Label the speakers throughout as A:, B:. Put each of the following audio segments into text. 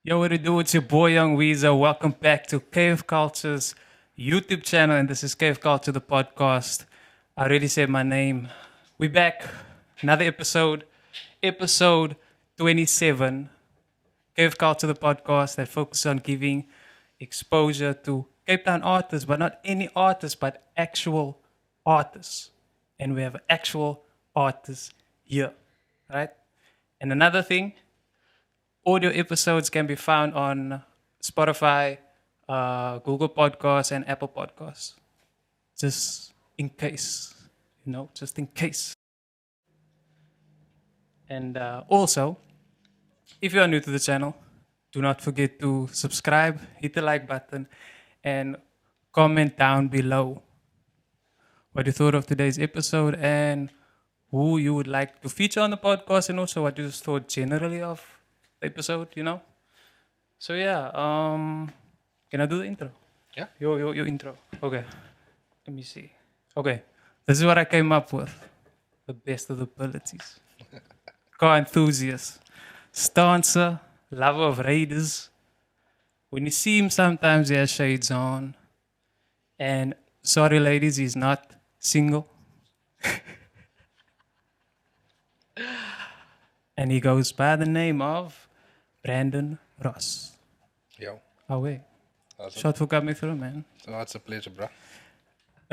A: Yo, what it do? It's your boy Young Weezo. Welcome back to KFKulture's YouTube channel, and this is KFKulture The Podcast. I already said my name. We back, another episode 27. KFKulture The Podcast that focuses on giving exposure to Cape Town artists, but not any artists, but actual artists. And we have actual artists here, right? And another thing, audio episodes can be found on Spotify, Google Podcasts, and Apple Podcasts. Just in case, just in case. And also, if you are new to the channel, do not forget to subscribe, hit the like button, and comment down below what you thought of today's episode and who you would like to feature on the podcast, and also what you just thought generally of the episode. So yeah, can I do the intro?
B: Yeah.
A: Your intro. Okay. Let me see. Okay. This is what I came up with. The best of the abilities. Car enthusiast. Stancer. Lover of raiders. When you see him, sometimes he has shades on. And sorry, ladies, he's not single. And he goes by the name of Brandon Ross.
B: Yo,
A: Oh, wait.
B: awesome.
A: Short for coming through, man.
B: So it's a pleasure, bro.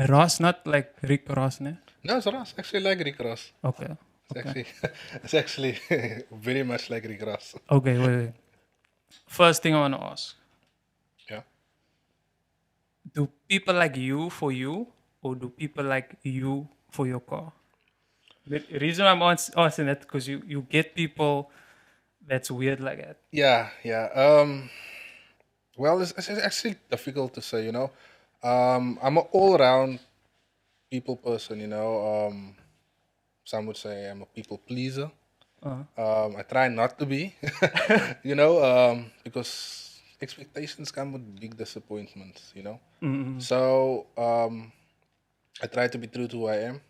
A: Ross, not like Rick Ross, ne?
B: No, it's Ross. Actually, like Rick Ross.
A: Okay.
B: It's actually very much like Rick Ross.
A: Okay, wait. First thing I want to ask.
B: Yeah.
A: Do people like you for you, or do people like you for your car? The reason I'm asking that because you get people that's weird like that.
B: Yeah. Well, it's actually difficult to say, I'm an all-round people person. Some would say I'm a people pleaser. I try not to be, because expectations come with big disappointments. So I try to be true to who I am.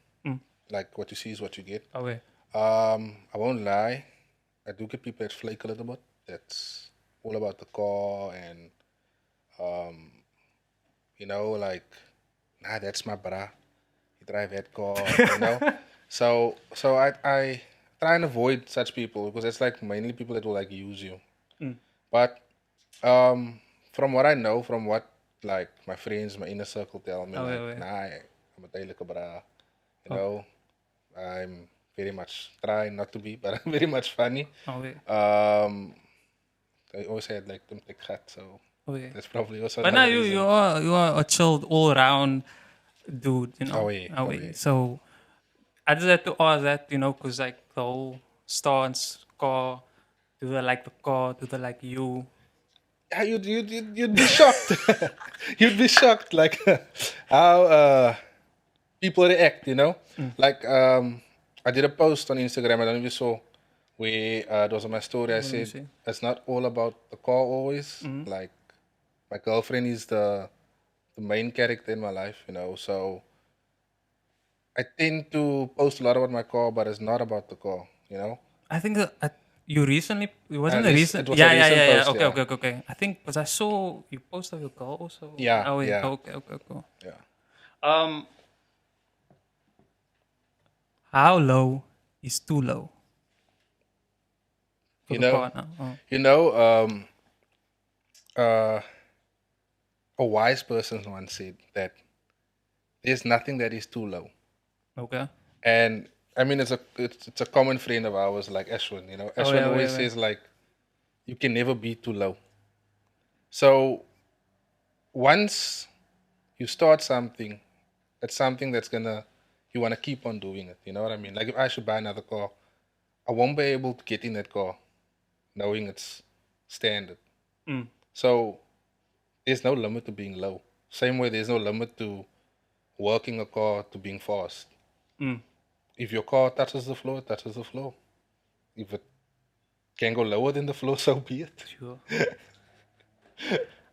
B: Like what you see is what you get.
A: Okay.
B: I won't lie. I do get people that flake a little bit. That's all about the car and, like, nah, that's my bra. He drive that car. So I try and avoid such people because it's like mainly people that will like use you. But from what I know, from what like my friends, my inner circle tell me, nah, I'm a tijdelijke bra. I'm very much trying not to be, but I'm very much funny.
A: Okay.
B: I always had like them thick hat, so
A: Okay.
B: that's probably also.
A: But now
B: another reason.
A: you are a chilled all around dude,
B: Oh, yeah.
A: So I just had to ask that, because like the whole stance, car, do they like the car, do they like you?
B: Yeah, you'd be shocked. You'd be shocked, like how people react. Like I did a post on Instagram. I don't know if you saw. Where it was on my story. I said
A: see.
B: it's not all about the car always. Like my girlfriend is the main character in my life. So I tend to post a lot about my car, but it's not about the car.
A: I think you recently, it wasn't a
B: It
A: recent.
B: was
A: Yeah,
B: a
A: yeah,
B: recent
A: yeah, yeah.
B: post,
A: Okay,
B: yeah.
A: okay. I think because I saw you post of your car also.
B: Yeah,
A: Oh,
B: yeah.
A: Okay, cool.
B: Yeah.
A: How low is too low for
B: You
A: the
B: know,
A: car now? Oh.
B: you know, uh, a wise person once said that there's nothing that is too low.
A: Okay.
B: And I mean, it's a common friend of ours, like Ashwin. Ashwin always says like, you can never be too low. So once you start something, it's something that's you want to keep on doing it. You know what I mean? Like if I should buy another car, I won't be able to get in that car knowing it's standard. So there's no limit to being low. Same way there's no limit to working a car to being fast. If your car touches the floor, it touches the floor. If it can go lower than the floor, so be it.
A: Sure.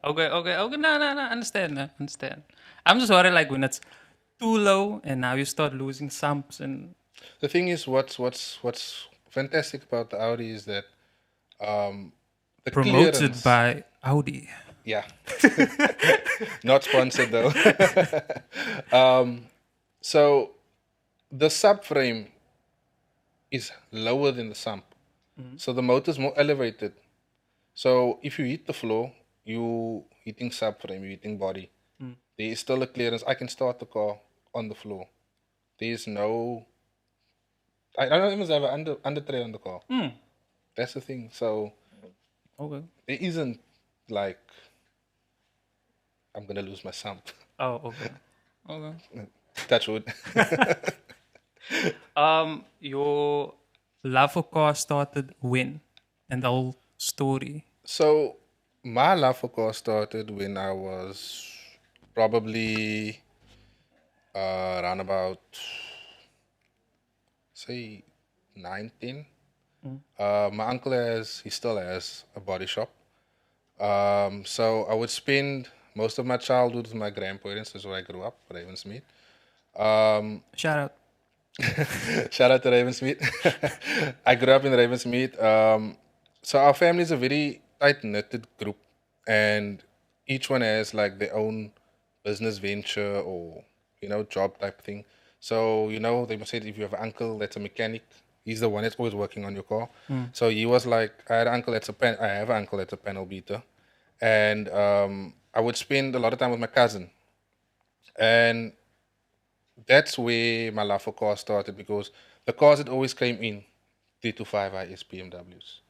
A: Okay. No. Understand. I'm just worried like when it's too low and now you start losing sumps and.
B: The thing is, what's fantastic about the Audi is that The
A: promoted
B: clearance.
A: by Audi.
B: Yeah. Not sponsored though. So the subframe is lower than the sump. So the motor is more elevated. So if you hit the floor, you hitting subframe, you hitting body. There is still a clearance. I can start the car on the floor. There is no. I don't even have an under tray on the car. That's the thing. So
A: Okay.
B: there isn't like I'm gonna lose my sump.
A: Oh, okay. Okay.
B: Touch wood.
A: Your love for cars started when? And the whole story.
B: So my love for cars started when I was probably around about say 19. My uncle he still has a body shop. So I would spend most of my childhood with my grandparents. That's where I grew up, Ravensmead.
A: Shout out.
B: Shout out to Ravensmead. I grew up in Ravensmead. So our family is a very tight knitted group, and each one has like their own business venture or job type thing. So they must say if you have an uncle that's a mechanic, he's the one that's always working on your car. So he was like, I have an uncle that's a panel beater, and I would spend a lot of time with my cousin, and that's where my love for cars started because the cars that always came in 325 IS BMWs,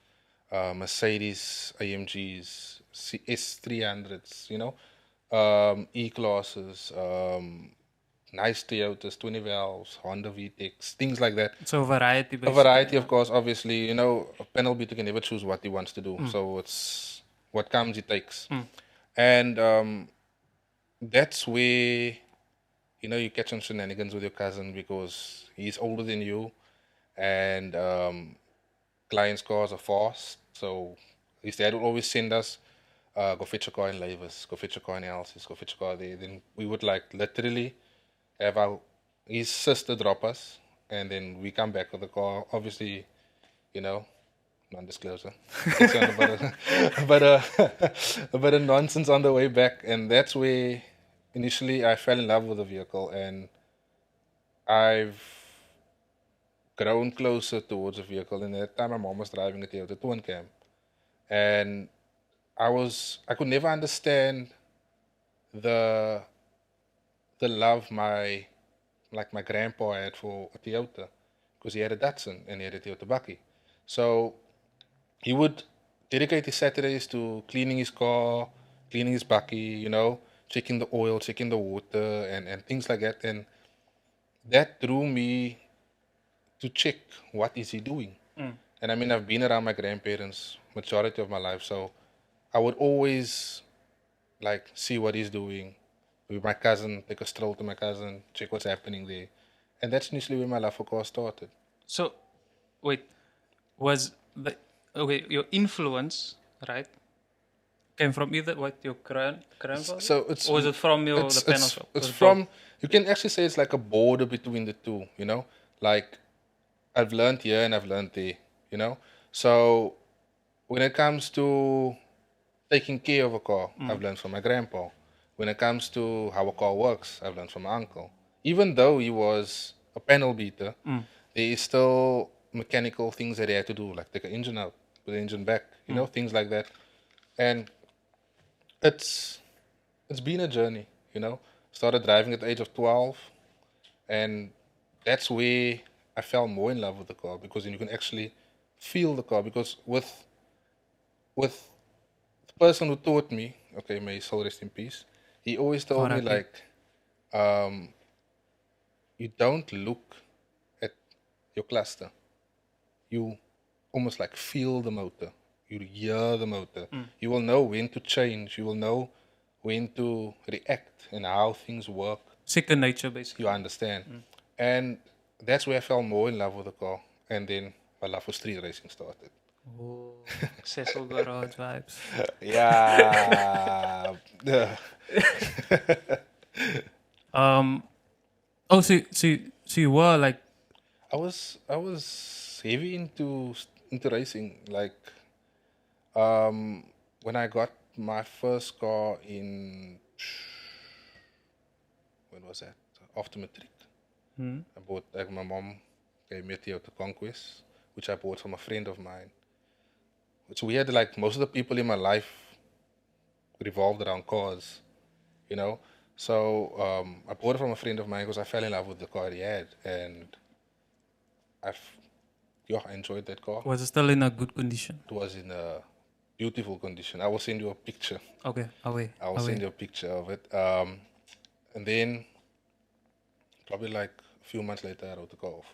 B: Mercedes AMGs, S300s, E classes, nice Toyotas, 20 valves, Honda VTECs, things like that.
A: So variety
B: A
A: basically.
B: variety, of course. Obviously, a panel beater can never choose what he wants to do. So it's what comes, he takes. And that's where you catch some shenanigans with your cousin because he's older than you, and clients' cars are fast. So his dad would always send us, go fetch a car in Lavis, go fetch a car in Elsie's, go fetch a car there. Then we would like literally have his sister drop us, and then we come back with the car. Obviously, non-disclosure. It's on a bit of nonsense on the way back, and that's where initially I fell in love with the vehicle, and I've grown closer towards the vehicle. And at that time, my mom was driving a Toyota Twin Cam, and I could never understand the love my grandpa had for a Toyota because he had a Datsun and he had a Toyota Bakkie. So he would dedicate his Saturdays to cleaning his car, cleaning his Bakkie, checking the oil, checking the water, and things like that. And that drew me to check what is he doing. And I mean, I've been around my grandparents majority of my life, so I would always like see what he's doing with my cousin, take a stroll to my cousin, check what's happening there. And that's initially where my love for cars started.
A: So, wait, was your influence, right, came from either your grandfather?
B: So it's,
A: or was it from the panel shop?
B: It's from, you can actually say it's like a border between the two, like I've learned here and I've learned there, So when it comes to taking care of a car, I've learned from my grandpa. When it comes to how a car works, I've learned from my uncle. Even though he was a panel beater, there is still mechanical things that he had to do, like take an engine out, put the engine back, things like that. And it's been a journey, Started driving at the age of 12, and that's where I fell more in love with the car because then you can actually feel the car. Because with the person who taught me, okay, may his soul rest in peace, he always told me like, you don't look at your cluster, you almost like feel the motor, you hear the motor, you will know when to change, you will know when to react and how things work.
A: Second nature, basically.
B: You understand. And that's where I fell more in love with the car. And then my love for street racing started.
A: Oh, Cecil Garage vibes.
B: Yeah.
A: Oh, so you were like,
B: I was heavy into racing. Like, When I got my first car when was that? After matric. I bought, like, my mom gave me a Toyota Conquest, which I bought from a friend of mine. It's weird, like, most of the people in my life revolved around cars, you know. So I bought it from a friend of mine because I fell in love with the car he had, and I enjoyed that car.
A: Was it still in a good condition?
B: It was in a beautiful condition. I will send you a picture.
A: Okay, away.
B: I will send you a picture of it. And then probably like a few months later, I wrote the car off.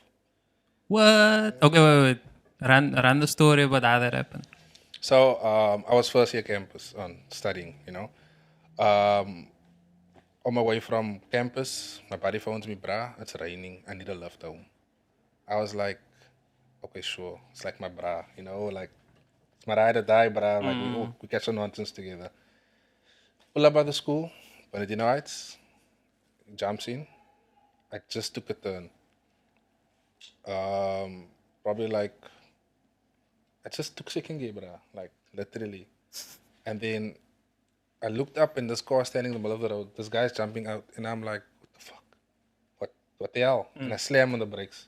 A: What? Okay, wait. Run the story about how that happened.
B: So I was first year campus on studying, you know. On my way from campus, my buddy phones me, brah, it's raining. I need a lift home. I was like, okay, sure. It's like my brah, you know, like, it's my ride or die, brah. Like, we catch some nonsense together. Pull up by the school, Bernardino Heights, jumps in. I just took a turn. Probably like, I just took second gear, brah, like, literally. And then I looked up and this car standing in the middle of the road. This guy's jumping out, and I'm like, what the fuck? What the hell? And I slam on the brakes,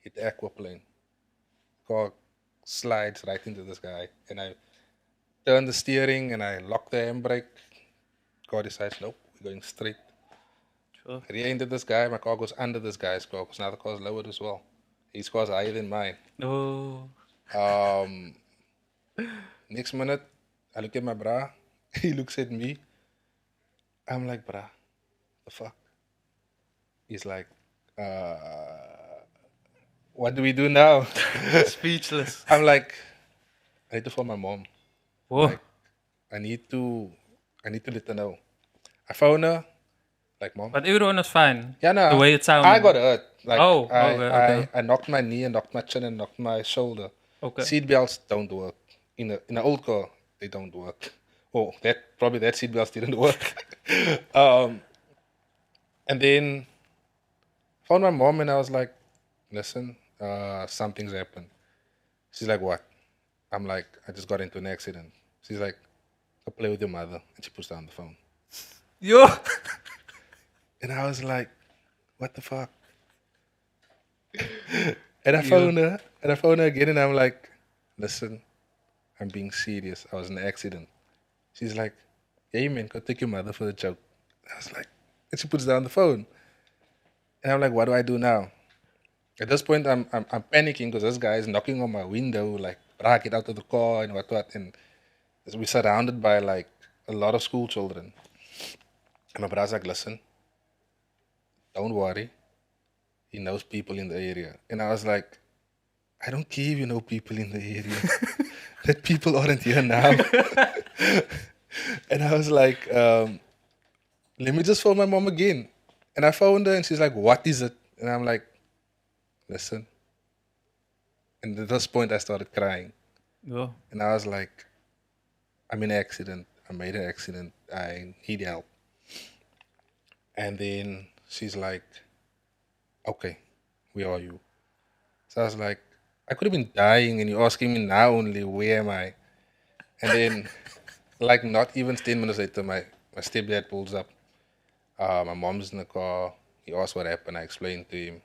B: hit the aquaplane. Car slides right into this guy, and I turn the steering and I lock the handbrake. Car decides, nope, we're going straight.
A: Sure.
B: I rear-ended this guy. My car goes under this guy's car because now the car's lowered as well. His car's higher than mine.
A: Oh.
B: Next minute, I look at my brah. He looks at me. I'm like, brah, the fuck? He's like, what do we do now?
A: Speechless.
B: I'm like, I need to phone my mom.
A: Whoa.
B: Like, I need to let her know. I phone her, like, mom.
A: But everyone was fine.
B: Yeah, no.
A: The way it sounded.
B: I got hurt. Like,
A: okay.
B: I knocked my knee and knocked my chin and knocked my shoulder.
A: Okay.
B: Seatbelts don't work. In an old car, they don't work. Oh, that seatbelts didn't work. And then found my mom and I was like, listen, something's happened. She's like, what? I'm like, I just got into an accident. She's like, go play with your mother. And she puts down the phone.
A: Yo.
B: And I was like, what the fuck? And I phoned her again and I'm like, listen, I'm being serious. I was in an accident. She's like, yeah, man, go take your mother for the joke. I was like, and she puts down the phone. And I'm like, what do I do now? At this point, I'm panicking because this guy is knocking on my window, like, brah, get out of the car and what. And we're surrounded by, like, a lot of school children. And my brother's like, listen, don't worry. He knows people in the area. And I was like, I don't care if you know people in the area. That people aren't here now. And I was like, let me just phone my mom again. And I phoned her and she's like, what is it? And I'm like, listen. And at this point I started crying.
A: Yeah.
B: And I was like, I'm in an accident. I made an accident. I need help. And then she's like, okay, where are you? So I was like, I could have been dying and you're asking me now only, where am I? And then, like, not even 10 minutes later, my stepdad pulls up. My mom's in the car. He asked what happened. I explained to him.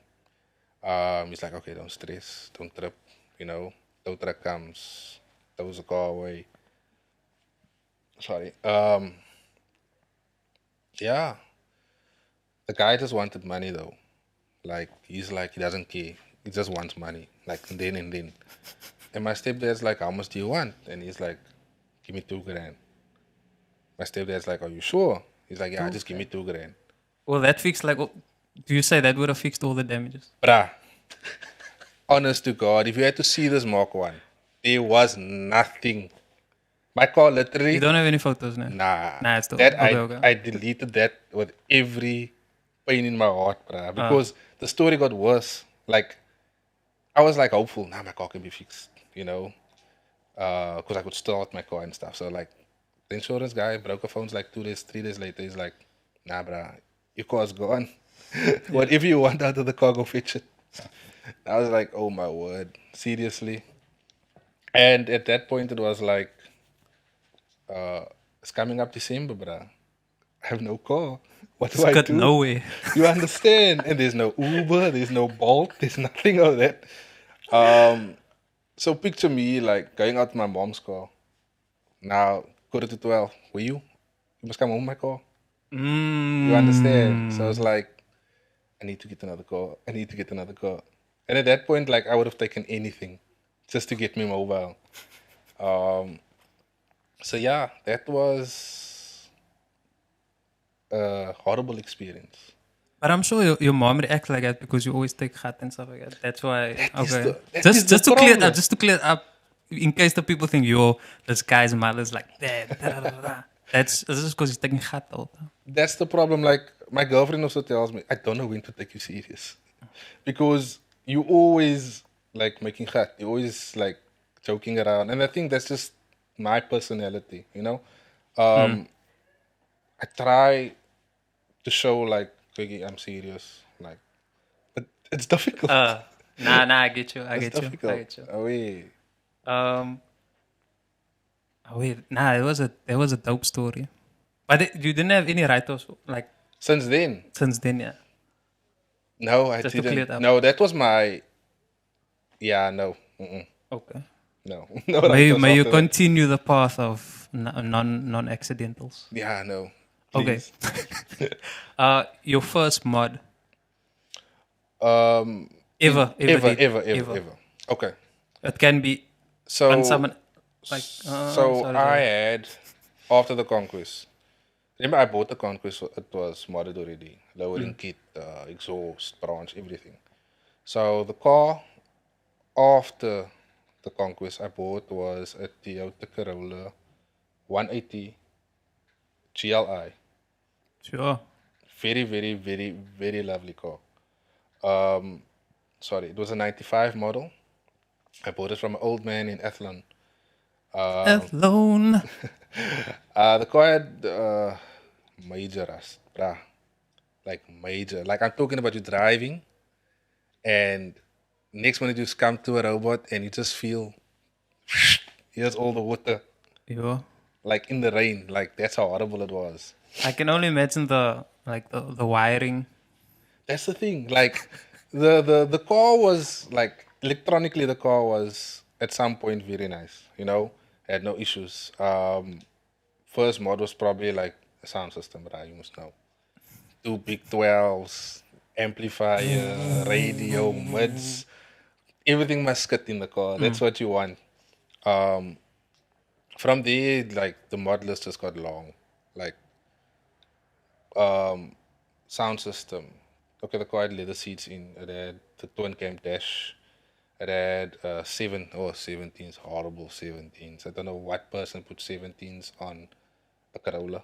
B: He's like, okay, don't stress. Don't trip. You know, tow truck comes, tows the car away. Sorry. Yeah. The guy just wanted money, though. Like, he's like, he doesn't care. He just wants money. Like, and then. And my stepdad's like, how much do you want? And he's like, give me $2,000. My stepdad's like, are you sure? He's like, yeah, just give me $2,000.
A: Well, that fixed, like, do you say that would have fixed all the damages?
B: Bruh, honest to God, if you had to see this Mark 1, there was nothing. My car literally...
A: You don't have any photos now?
B: Nah,
A: it's still...
B: that
A: okay.
B: I deleted that with every pain in my heart, bruh, because the story got worse. Like, I was like hopeful, nah, my car can be fixed, you know, because I could start my car and stuff. So, like, the insurance guy broke the phones like 3 days later. He's like, nah, bruh, your car's gone. Whatever you want out of the car, go fetch it. I was like, oh my word, seriously. And at that point, it was like, It's coming up December, bruh. I have no car. What do
A: It's
B: I
A: got
B: do?
A: nowhere.
B: You understand? And there's no Uber, there's no Bolt, there's nothing of that. So picture me like going out to my mom's car. Now, quarter to 12. Were you? You must come home, my car. You understand? So it's like, I need to get another car. I need to get another car. And at that point, like, I would have taken anything just to get me mobile. So yeah, that was a horrible experience.
A: But I'm sure your mom reacts like that because you always take gat and stuff like that. That's why. Okay.
B: That is
A: Just
B: the
A: to clear it
B: problem.
A: up, just to clear it up, in case the people think, yo, this guy's mother's like that. Da, da, da, da. That's just because he's taking gat all the time.
B: That's the problem. Like, my girlfriend also tells me, I don't know when to take you serious. Because you always like making gat. You always like joking around. And I think that's just my personality, you know? I try to show like, okay, I'm serious. Like, but it's difficult.
A: Nah, I get you. I
B: It's
A: get you. I
B: difficult.
A: get you.
B: Oh, yeah.
A: Oh wait, nah, it was a dope story. But you didn't have any write-offs like
B: Since then,
A: since then, yeah.
B: no, I
A: Just to clear
B: didn't.
A: it up.
B: No, that was my. Yeah, no. Mm-mm.
A: Okay.
B: No. No,
A: May you
B: after that.
A: continue the path of non-accidentals.
B: Yeah, no.
A: Okay.
B: Please.
A: Your first mod
B: Um,
A: ever.
B: ever. Okay.
A: It can be
B: So,
A: on someone like.
B: so
A: sorry,
B: I
A: sorry.
B: had after the Conquest. Remember, I bought the Conquest. It was modded already, lowering kit, exhaust, branch, everything. So the car after the Conquest I bought was a Toyota Corolla 180 GLI.
A: Sure.
B: Very lovely car. Sorry, it was a 95 model. I bought it from an old man in Athlone.
A: Alone.
B: The car had major rust, bruh. Like major. Like I'm talking about you driving and next minute you just come to a robot and you just feel here's all the water.
A: Yeah.
B: Like in the rain. Like that's how horrible it was.
A: I can only imagine the wiring.
B: That's the thing. Like the car was like electronically the car was at some point very nice. You know, had no issues. First mod was probably like a sound system, but you must know. Two big 12s, amplifier, radio, mids. Everything must fit in the car. That's what you want. From there, like the mod list just got long. Like sound system. Okay, the car had leather seats in. It had the twin cam dash. It had 17s, horrible 17s. I don't know what person put 17s on a Corolla.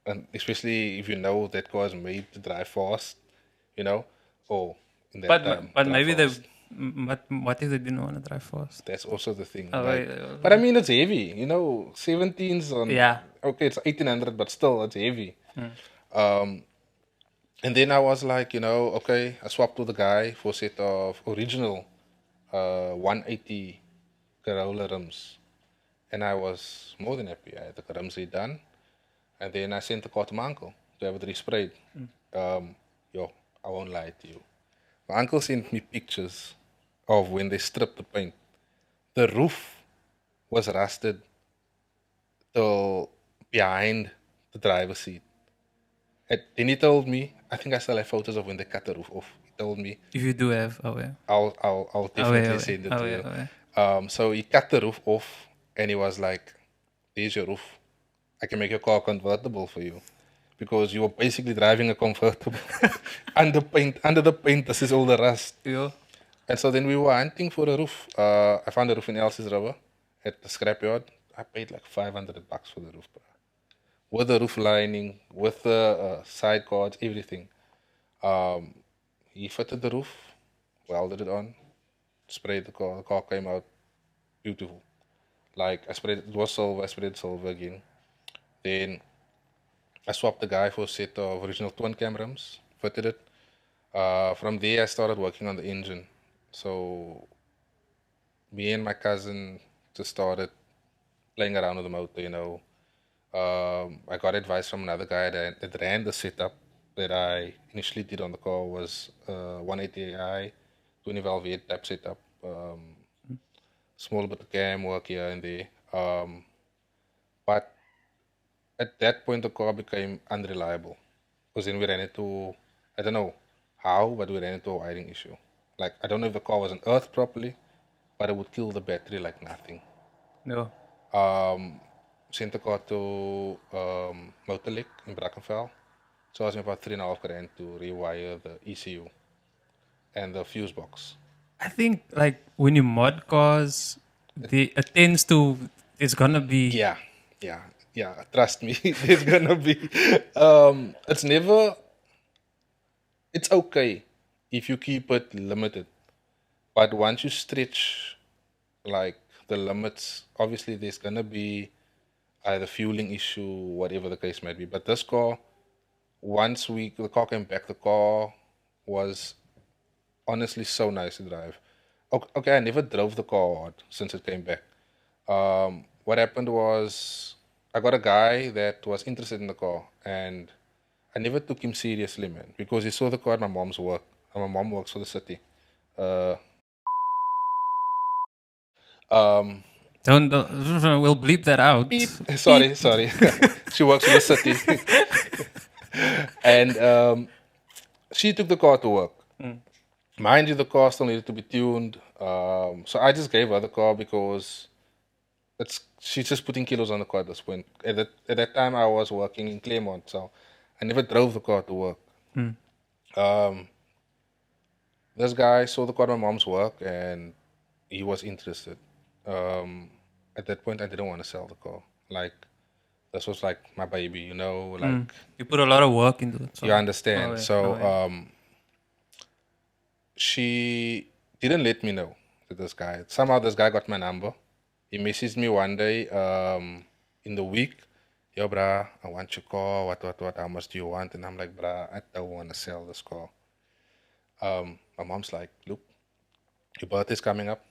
B: And especially if you know that car is made to drive fast, you know, or in that time.
A: But
B: drive
A: maybe
B: fast.
A: what if they didn't want to drive fast?
B: That's also the thing.
A: Oh,
B: Like,
A: yeah.
B: but I mean, it's heavy, you know, 17s on.
A: Yeah.
B: Okay, it's 1800, but still, it's heavy. And then I was like, you know, okay, I swapped with the guy for a set of original 180 Corolla rims. And I was more than happy. I had the rims redone. And then I sent the car to my uncle to have it resprayed. Yo, I won't lie to you. My uncle sent me pictures of when they stripped the paint. The roof was rusted till behind the driver's seat. Then he told me, I think I still have photos of when they cut the roof off. He told me,
A: If you do have,
B: I'll definitely send it to you. So he cut the roof off and he was like, there's your roof. I can make your car convertible for you. Because you were basically driving a convertible. Under the paint, this is all the rust.
A: Yeah.
B: And so then we were hunting for a roof. I found a roof in Elsie's River at the scrapyard. I paid like $500 for the roof, bro. With the roof lining, with the side cards, everything. He fitted the roof, welded it on, sprayed the car. The car came out beautiful. Like it was silver, I sprayed silver again. Then I swapped the guy for a set of original twin cam rims, fitted it. From there, I started working on the engine. So me and my cousin just started playing around with the motor, you know, I got advice from another guy that ran the setup that I initially did on the car was 180i, 20 valve V8 type setup. Small bit of cam work here and there. But at that point, the car became unreliable because then we ran into, I don't know how, but we ran into a wiring issue. Like, I don't know if the car wasn't earthed properly, but it would kill the battery like nothing.
A: No.
B: Sent the car to Motorlick in Brackenfell. So it was about 3.5 grand to rewire the ECU and the fuse box.
A: I think like when you mod cars, it tends to, it's gonna be.
B: Yeah. Trust me, there's gonna be. It's never. It's okay if you keep it limited, but once you stretch like the limits, obviously there's gonna be either fueling issue, whatever the case might be. But this car, once the car came back, the car was honestly so nice to drive. Okay, I never drove the car hard since it came back. What happened was I got a guy that was interested in the car, and I never took him seriously, man, because he saw the car at my mom's work. And my mom works for the city. Uh, um,
A: Don't, we'll bleep that out.
B: beep. Sorry. She works for the city. And she took the car to work. Mind you, the car still needed to be tuned. So I just gave her the car because she's just putting kilos on the car at this point. At that time, I was working in Claremont, so I never drove the car to work. This guy saw the car at my mom's work, and he was interested. At that point, I didn't want to sell the car. Like, this was like my baby, you know. Like
A: You put a lot of work into it. So.
B: you understand.
A: yeah.
B: So she didn't let me know that this guy. Somehow this guy got my number. He messaged me one day in the week. Yo, brah, I want your car. What? How much do you want? And I'm like, brah, I don't want to sell this car. My mom's like, look, your birthday's coming up.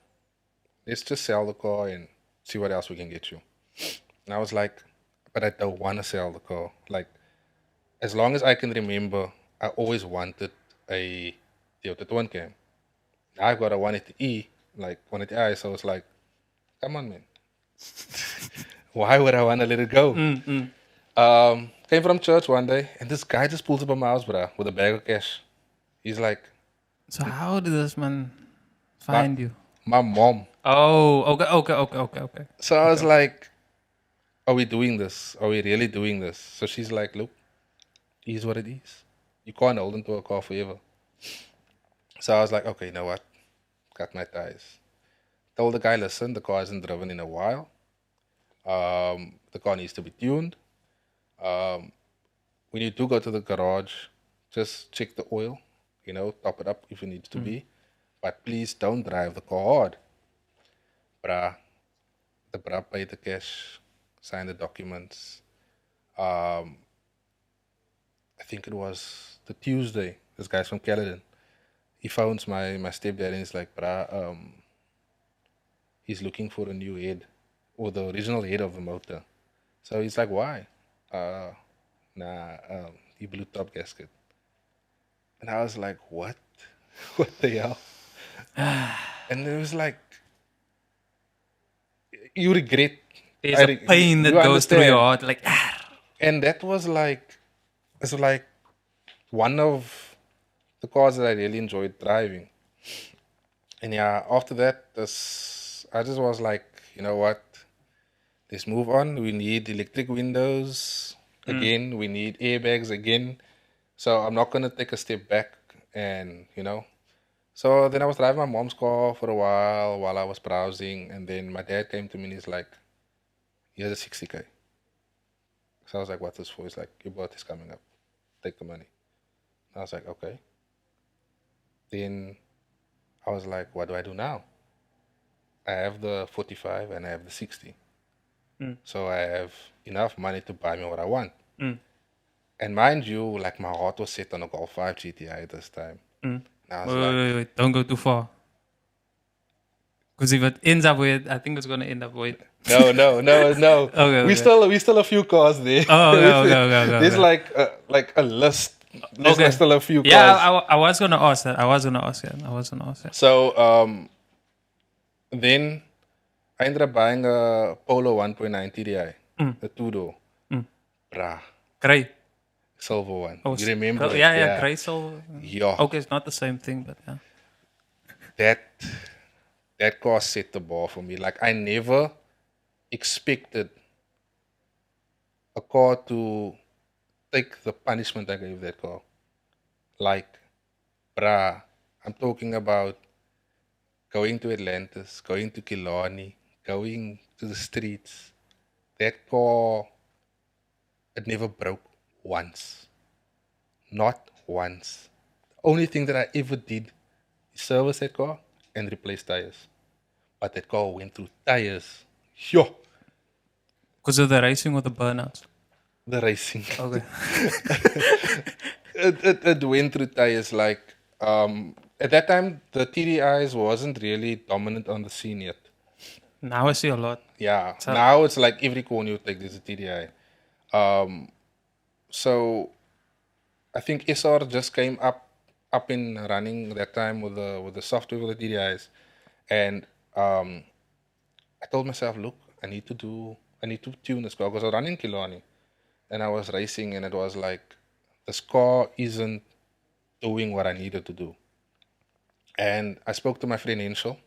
B: Let's just sell the car and see what else we can get you. And I was like, but I don't want to sell the car. Like, as long as I can remember, I always wanted a Toyota Twin Cam. I've got a 180E, like 180i, so it's like, come on, man. Why would I want to let it go? Came from church one day, and this guy just pulls up at my house, bruh, with a bag of cash. He's like,
A: so how did this man find you?
B: My mom.
A: Oh, okay.
B: So I was like, are we doing this? Are we really doing this? So she's like, look, it is what it is. You can't hold into a car forever. So I was like, okay, you know what? Cut my ties. Told the guy, listen, the car hasn't driven in a while. The car needs to be tuned. When you do go to the garage, just check the oil, you know, top it up if it needs to be. But please don't drive the car hard. The brah paid the cash, signed the documents. I think it was the Tuesday. This guy's from Caledon. He phones my stepdad and he's like, brah, he's looking for a new head, or the original head of the motor. So he's like, why? He blew top gasket. And I was like, what? What the hell? And it was like, you regret.
A: There's a pain that goes through your heart, like.
B: And that was like, it's like one of the cars that I really enjoyed driving. And yeah, after that, I just was like, you know what? Let's move on. We need electric windows again. We need airbags again. So I'm not going to take a step back and, you know. So then I was driving my mom's car for a while I was browsing. And then my dad came to me and he's like, here's a 60K. So I was like, what's this for? He's like, your birthday's coming up. Take the money. I was like, okay. Then I was like, what do I do now? I have the 45 and I have the 60. So I have enough money to buy me what I want. And mind you, like my heart was set on a Golf 5 GTI at this time. And I was
A: Wait, don't go too far. Because if it ends up with, I think it's going to end up with.
B: No.
A: Okay,
B: We still a few cars there.
A: Oh, okay.
B: There's like a list. There's
A: Okay.
B: still a few cars.
A: Yeah, I was going to ask that.
B: So then I ended up buying a Polo 1.9 TDI, a two-door. Brah,
A: Gray.
B: silver one.
A: Oh,
B: You remember it?
A: yeah, gray silver.
B: Yeah.
A: Okay, it's not the same thing, but yeah.
B: That car set the bar for me. Like I never expected a car to take the punishment I gave that car. Like, brah, I'm talking about going to Atlantis, going to Killarney, going to the streets. That car, it never broke once. Not once. The only thing that I ever did is service that car and replace tires. But that car went through tires. Yo,
A: Because of the racing or the burnouts?
B: the racing.
A: Okay.
B: It went through tires like at that time the TDIs wasn't really dominant on the scene yet.
A: Now I see a lot.
B: Yeah. Now it's like every corner you take there's a TDI. So I think SR just came up in running that time with the software with the TDIs. And I told myself, look, I need to tune this car because I was running Killarney and I was racing and it was like this car isn't doing what I needed to do. And I spoke to my friend Henschel,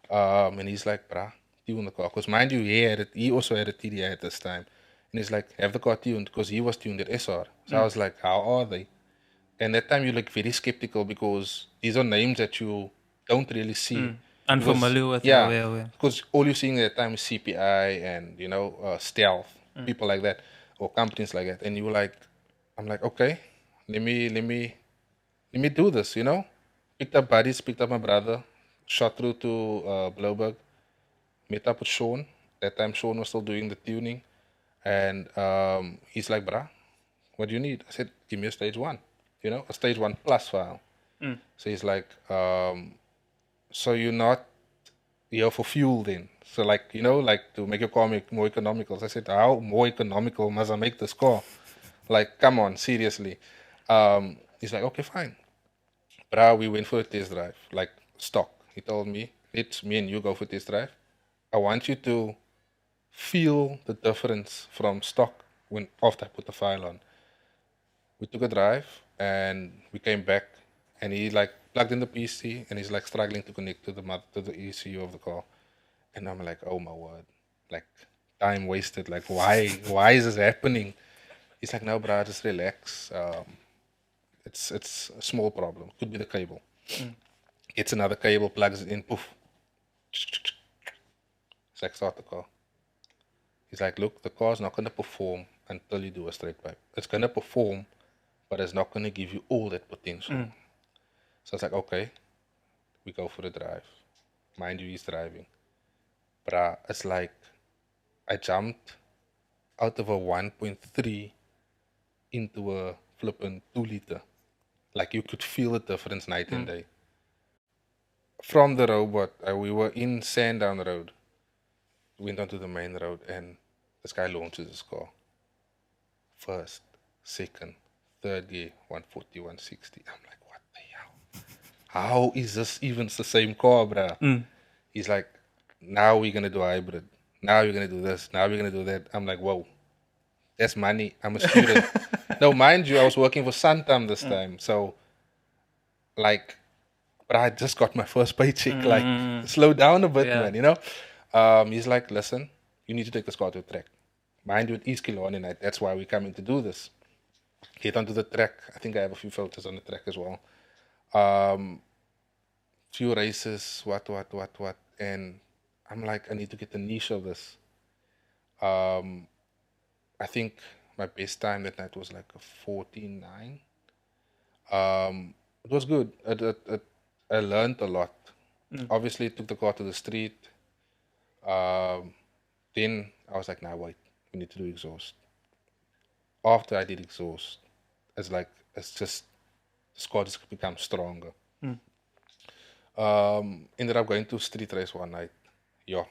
B: and he's like, brah, tune the car. Because mind you, he also had a TDI at this time. And he's like, have the car tuned because he was tuned at SR. So I was like, how are they? And that time you're like very skeptical because these are names that you don't really see.
A: Unfamiliar with.
B: Yeah, because all you're seeing at that time is CPI and, Stealth, people like that, or companies like that. And you were like, I'm like, okay, let me do this, Picked up buddies, picked up my brother, shot through to Blowberg, met up with Sean. That time Sean was still doing the tuning. And he's like, brah, what do you need? I said, give me a stage one, a stage 1 plus file. So he's like, so you're not here for fuel then? So like, to make your car more economical. So I said, how more economical must I make this car? Like, come on, seriously. He's like, okay, fine. Brah, we went for a test drive, like stock. He told me, let's me and you go for a test drive. I want you to feel the difference from stock after I put the file on. We took a drive and we came back and he like plugged in the PC and he's like struggling to connect to the ECU of the car. And I'm like, oh my word, like time wasted. Like why is this happening? He's like, no, bro, just relax. It's a small problem. Could be the cable. Gets another cable, plugs it in, poof. It's like, start the car. He's like, look, the car's not going to perform until you do a straight pipe. It's going to perform, but it's not going to give you all that potential. So it's like, okay, we go for the drive. Mind you, he's driving. But it's like, I jumped out of a 1.3 into a flippin' 2 liter. Like you could feel the difference night and day. From the robot, we were in Sandown Road. Went onto the main road and this guy launches his car. First, second, third gear, 140, 160. I'm like, what the hell? How is this even the same car, bruh? He's like, now we're going to do hybrid. Now you're going to do this. Now we're going to do that. I'm like, whoa, that's money. I'm a student. No, mind you, I was working for Santam this time. So, like, but I just got my first paycheck. Like, slow down a bit, man, He's like, listen, you need to take this car to the track. Mind you, it is Killarney night. That's why we're coming to do this. Get onto the track. I think I have a few photos on the track as well. Few races, what. And I'm like, I need to get the niche of this. I think my best time that night was like a 14.9. It was good. I learned a lot. Obviously, took the car to the street. Then I was like, nah, wait, we need to do exhaust. After I did exhaust, it's just, the car just become stronger. Ended up going to street race one night. Yeah.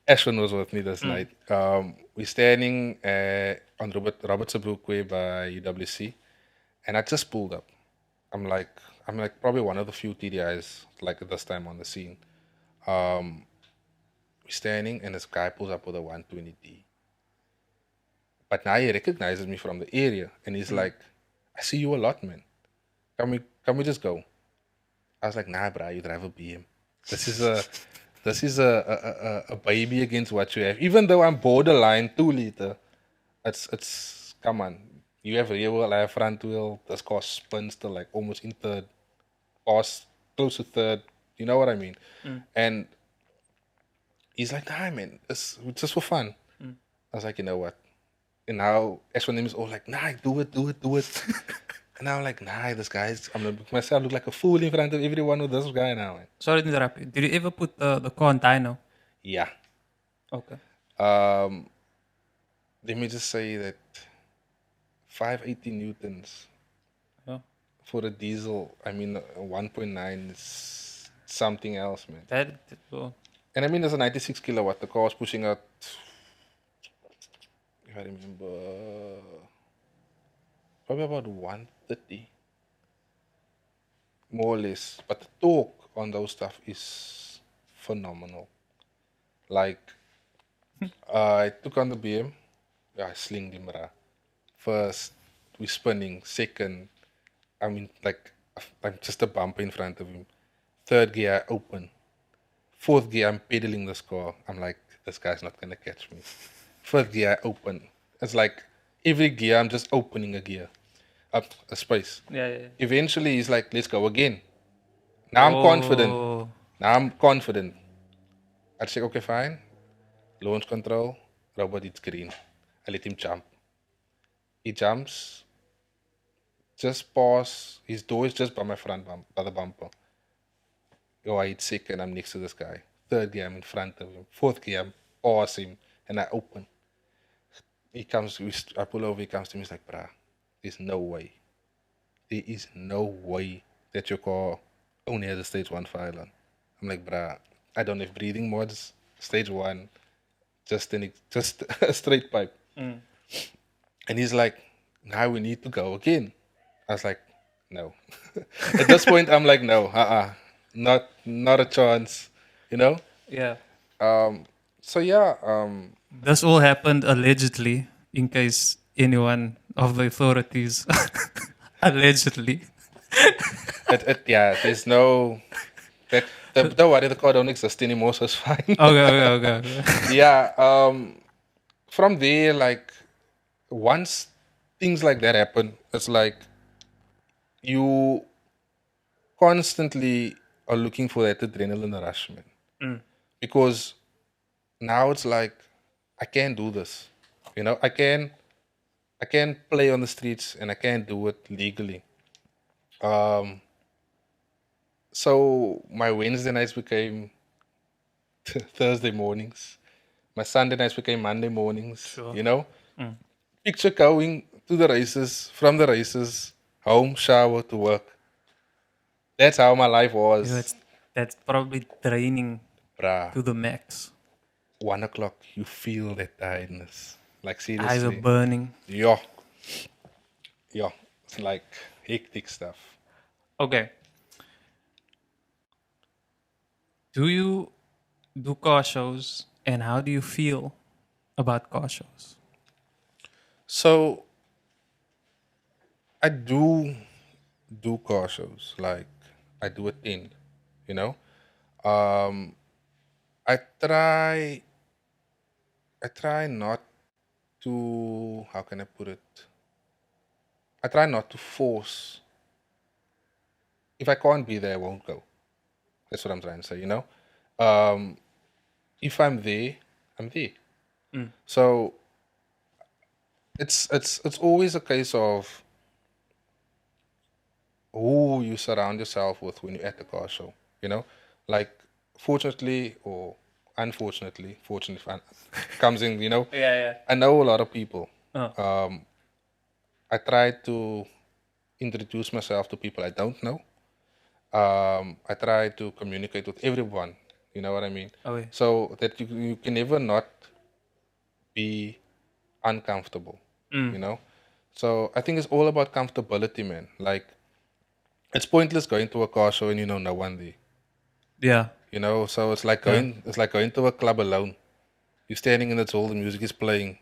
B: Ashwin was with me this night. We're standing on Robertson Brookway by UWC, and I just pulled up. I'm like probably one of the few TDIs like at this time on the scene. We're standing, and this guy pulls up with a 120D. But now he recognizes me from the area, and he's like, "I see you a lot, man. Can we just go?" I was like, "Nah, bro, you drive a BM. This is a a baby against what you have. Even though I'm borderline 2 liter, it's come on. You have rear wheel, I have front wheel. This car spins to like almost in third, pass close to third. You know what I mean?" And he's like, "Nah, man, it's just for fun." I was like, "You know what?" And now Ashwin is all like, "Nah, do it, do it, do it." And I'm like, "Nah, this guy's, I'm gonna make myself look like a fool in front of everyone with this guy now, man."
A: Sorry to interrupt you. Did you ever put the car on dyno?
B: Yeah.
A: Okay.
B: Let me just say that 580 newtons
A: Yeah.
B: for a diesel, I mean, a 1.9 is something else, man.
A: Well,
B: And I mean, there's a 96 kilowatt. The car was pushing out, if I remember, probably about 130, more or less. But the torque on those stuff is phenomenal. Like, I took on the BM, I slinged him, brah. First, we spinning. Second, I mean, like, I'm just a bumper in front of him. Third gear, I open. Fourth gear, I'm pedaling this car. I'm like, this guy's not gonna catch me. Fifth gear, I open. It's like every gear, I'm just opening a gear, up a space.
A: yeah.
B: Eventually, he's like, let's go again. Now I'm confident.
A: Oh,
B: Now I'm confident. I say, okay, fine. Launch control, robot, it's green. I let him jump. He jumps, just pause. His door is just by my front bump, by the bumper. Oh, I hit second, I'm next to this guy. Third gear, I'm in front of him. Fourth gear, I'm pause him, and I open. He comes, I pull over, he comes to me, he's like, "Brah, there's no way. There is no way that your car only has a stage 1 fire on." I'm like, "Brah, I don't have breathing mods, stage 1, just a straight pipe." And he's like, "Now we need to go again." I was like, "No." At this point, I'm like, "No, not a chance," you know.
A: yeah.
B: So yeah,
A: This all happened allegedly, in case anyone of the authorities allegedly.
B: yeah, there's no don't worry, the car don't exist anymore, so it's fine.
A: Okay.
B: Yeah, from there, like, once things like that happen, it's like you constantly are looking for that adrenaline rush, man. Because now it's like, I can't do this. You know, I can play on the streets and I can't do it legally. Um, so my Wednesday nights became Thursday mornings. My Sunday nights became Monday mornings.
A: Sure.
B: You know, picture going to the races, from the races, home, shower to work. That's how my life was.
A: That's probably draining
B: Bruh,
A: to the max.
B: 1 o'clock, you feel that tiredness. Like,
A: Eyes are
B: seriously.
A: burning.
B: Yeah. It's like hectic stuff.
A: Okay. Do you do car shows, and how do you feel about car shows?
B: So I do car shows. Like, I do attend, you know. Um, I try not to, how can I put it? I try not to force. If I can't be there, I won't go. That's what I'm trying to say, you know. If I'm there, I'm there. So it's always a case of who you surround yourself with when you're at the car show. You know, like, fortunately or unfortunately, fortunately comes in. You know,
A: Yeah.
B: I know a lot of people.
A: Oh.
B: I try to introduce myself to people I don't know. I try to communicate with everyone. You know what I mean?
A: Oh, yeah.
B: So that you can never not be uncomfortable. You know? So I think it's all about comfortability, man. Like, it's pointless going to a car show and you know no one there.
A: Yeah.
B: You know, so it's like going to a club alone. You're standing in the hall, the music is playing.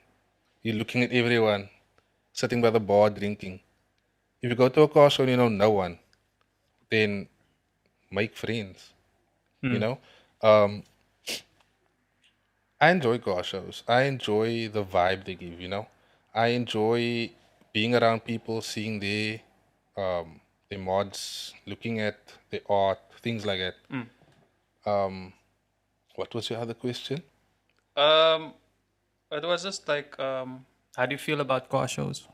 B: You're looking at everyone, sitting by the bar drinking. If you go to a car show and you know no one, then make friends. You know? Um, I enjoy car shows. I enjoy the vibe they give, you know. I enjoy being around people, seeing their mods, looking at the art, things like that. What was your other question?
A: Um, it was just like, how do you feel about car shows?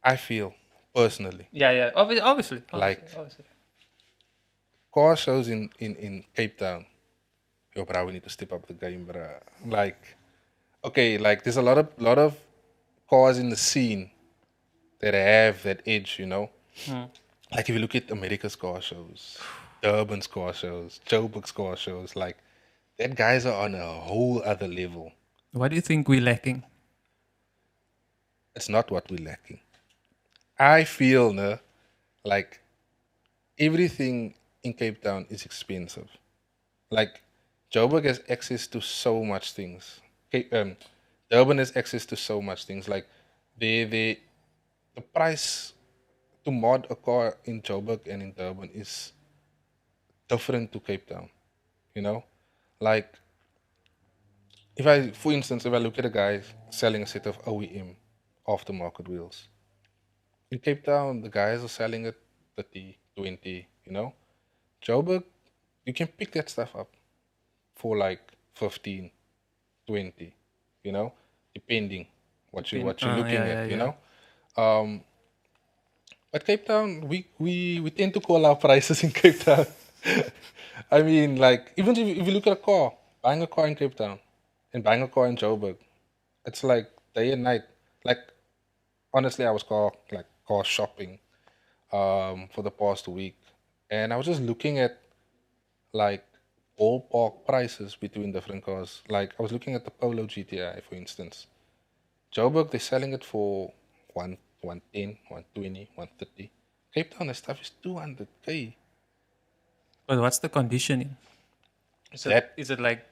B: I feel personally
A: Yeah, yeah. Obviously,
B: like
A: obviously.
B: car shows in Cape Town. Yo, bro, we need to step up the game, bro. Like, okay, like there's a lot of cars in the scene that have that edge, you know. Like if you look at America's car shows, Durban's car shows, Joburg's car shows, like that guys are on a whole other level.
A: What do you think we're lacking?
B: It's not what we're lacking. I feel, no, like everything in Cape Town is expensive. Like Joburg has access to so much things. Durban has access to so much things. Like the price to mod a car in Joburg and in Durban is different to Cape Town. You know, like if I, for instance, if I look at a guy selling a set of OEM aftermarket wheels in Cape Town, the guys are selling it 30, 20. You know, Joburg, you can pick that stuff up for like 15, 20, you know, depending what you're looking
A: Yeah,
B: at, you
A: yeah.
B: know. Um, but Cape Town, we tend to call our prices in Cape Town. I mean, like even if you look at a car, buying a car in Cape Town and buying a car in Joburg, it's like day and night. Like honestly, I was car shopping for the past week, and I was just looking at like ballpark prices between different cars. Like I was looking at the Polo GTI, for instance. Joburg, they're selling it for 110, 120, 130. Cape Town, the stuff is 200K.
A: But what's the conditioning?
B: That
A: Is it like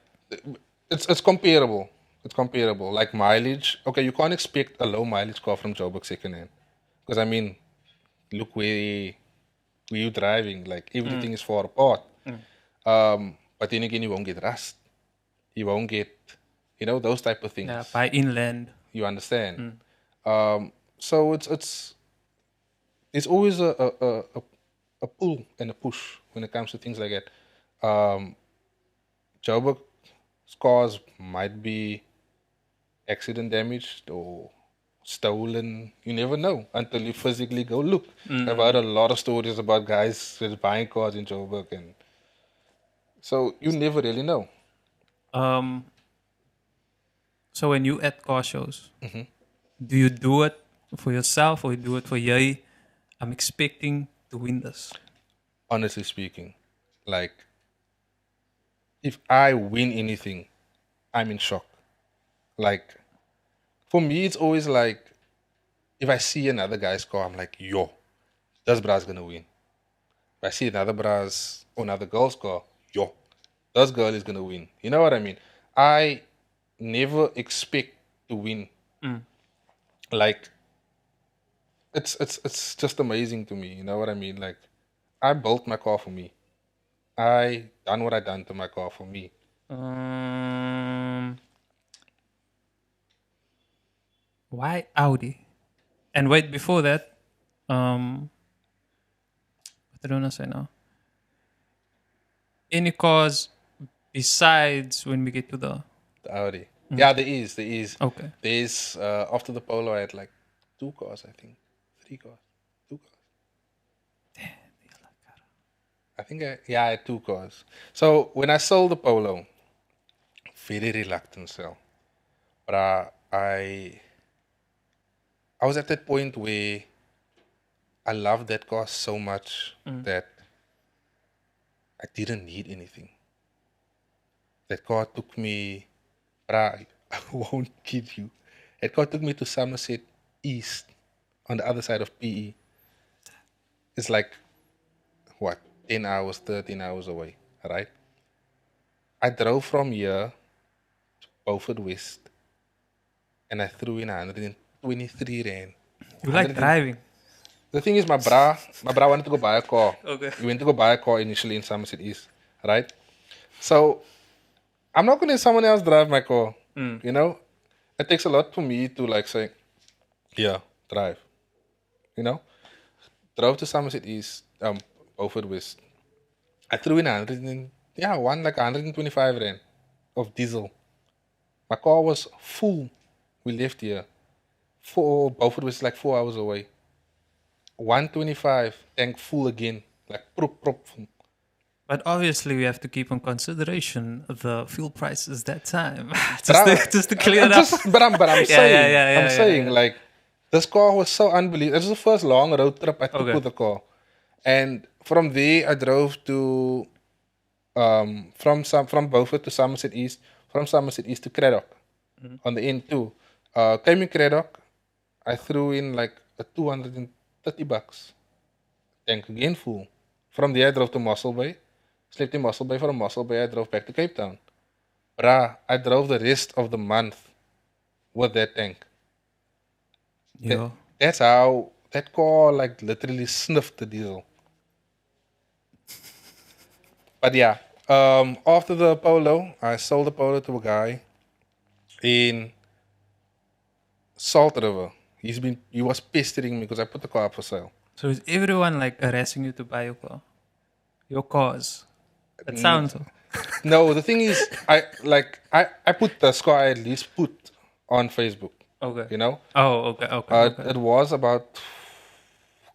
B: it's comparable. It's comparable. Like mileage. Okay, you can't expect a low mileage car from Joburg secondhand. Because I mean, look where you're driving. Like everything is far apart. But then again, you won't get rust. You won't get, those type of things.
A: by inland?
B: You understand? So it's always a pull and a push when it comes to things like that. Joburg cars might be accident damaged or stolen. You never know until you physically go look. I've heard a lot of stories about guys just buying cars in Joburg, and so you never really know.
A: Um, so when you at car shows, do you do it for yourself or you do it for yay? I'm expecting to win this.
B: Honestly speaking, like if I win anything, I'm in shock. Like for me, it's always like if I see another guy's car, I'm like, yo, this bra's gonna win. If I see another bra's or another girl's car, yo, this girl is gonna win. You know what I mean? I never expect to win. Like it's just amazing to me. You know what I mean? Like I built my car for me. I done what I done to my car for me.
A: Why Audi? And wait, before that, what I don't know say now. Any cars besides when we get to the
B: The Audi. Yeah, there is.
A: okay.
B: There is. After the Polo, I had like 2 cars. I think 3 cars. 2 cars. I think I had 2 cars. So when I sold the Polo, very reluctant sell. But I was at that point where I loved that car so much that I didn't need anything. That car took me, I won't kid you. That car took me to Somerset East on the other side of PE. It's like, what, 10 hours, 13 hours away, right? I drove from here to Beaufort West and I threw in 123 rand.
A: You like driving?
B: The thing is, my bra wanted to go buy a car.
A: Okay.
B: He went to go buy a car initially in Somerset East, right? So I'm not going to let someone else drive my car. You know, it takes a lot for me to like say, yeah, drive. You know, drove to Somerset East, Beaufort West. I threw in 125 rand of diesel. My car was full. We left here. Beaufort was like 4 hours away. 125, tank full again. Like prop full.
A: But obviously, we have to keep in consideration the fuel prices that time. just to clear it up.
B: But I'm saying, like, this car was so unbelievable. It was the first long road trip I took with the car. And from there, I drove to, from Beaufort to Somerset East, from Somerset East to Craddock on the N2. Came in Craddock, I threw in like a $230. Tank again full. From there, I drove to Mossel Bay. Slept in Mossel Bay. From Mossel Bay, I drove back to Cape Town. I drove the rest of the month with that tank.
A: Yeah.
B: That's how that car like literally sniffed the diesel. But yeah, after the Polo, I sold the Polo to a guy in Salt River. He was pestering me because I put the car up for sale.
A: So is everyone like harassing you to buy your car? Your cars? That sounds.
B: No, the thing is, I put the car I at least put on Facebook.
A: Okay.
B: You know?
A: Oh, okay.
B: It was about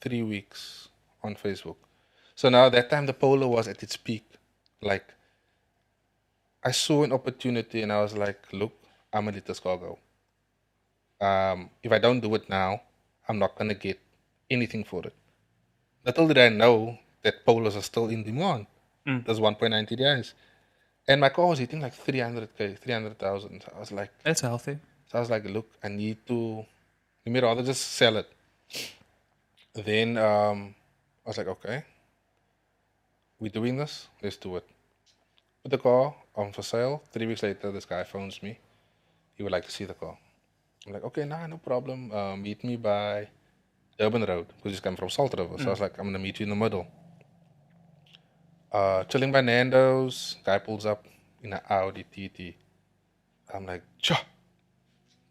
B: 3 weeks on Facebook. So now that time the Polo was at its peak. Like, I saw an opportunity and I was like, look, I'm gonna let this car go. If I don't do it now, I'm not gonna get anything for it. Little did I know that Polos are still in demand. There's 1.9 TDIs. And my car was hitting like 300K, 300,000. So I was like,
A: that's healthy.
B: So I was like, look, let me rather just sell it. Then I was like, okay, we're doing this, let's do it. Put the car on for sale. 3 weeks later, this guy phones me. He would like to see the car. I'm like, okay, no problem. Meet me by Durban Road, because he's coming from Salt River. So I was like, I'm going to meet you in the middle. Chilling by Nando's, guy pulls up in an Audi TT. I'm like,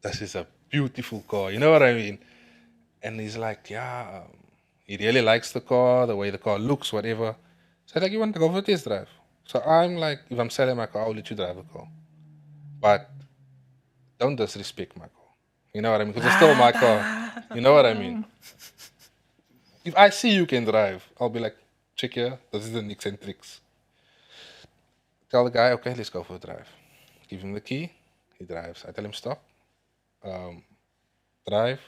B: this is a beautiful car, you know what I mean? And he's like, yeah, he really likes the car, the way the car looks, whatever. So I'm like, you want to go for a test drive? So I'm like, if I'm selling my car, I'll let you drive the car. But don't disrespect my car. You know what I mean? Because it's still my car. You know what I mean? If I see you can drive, I'll be like, check here, this is the nicks and tricks. Tell the guy, okay, let's go for a drive. Give him the key, he drives. I tell him stop, drive,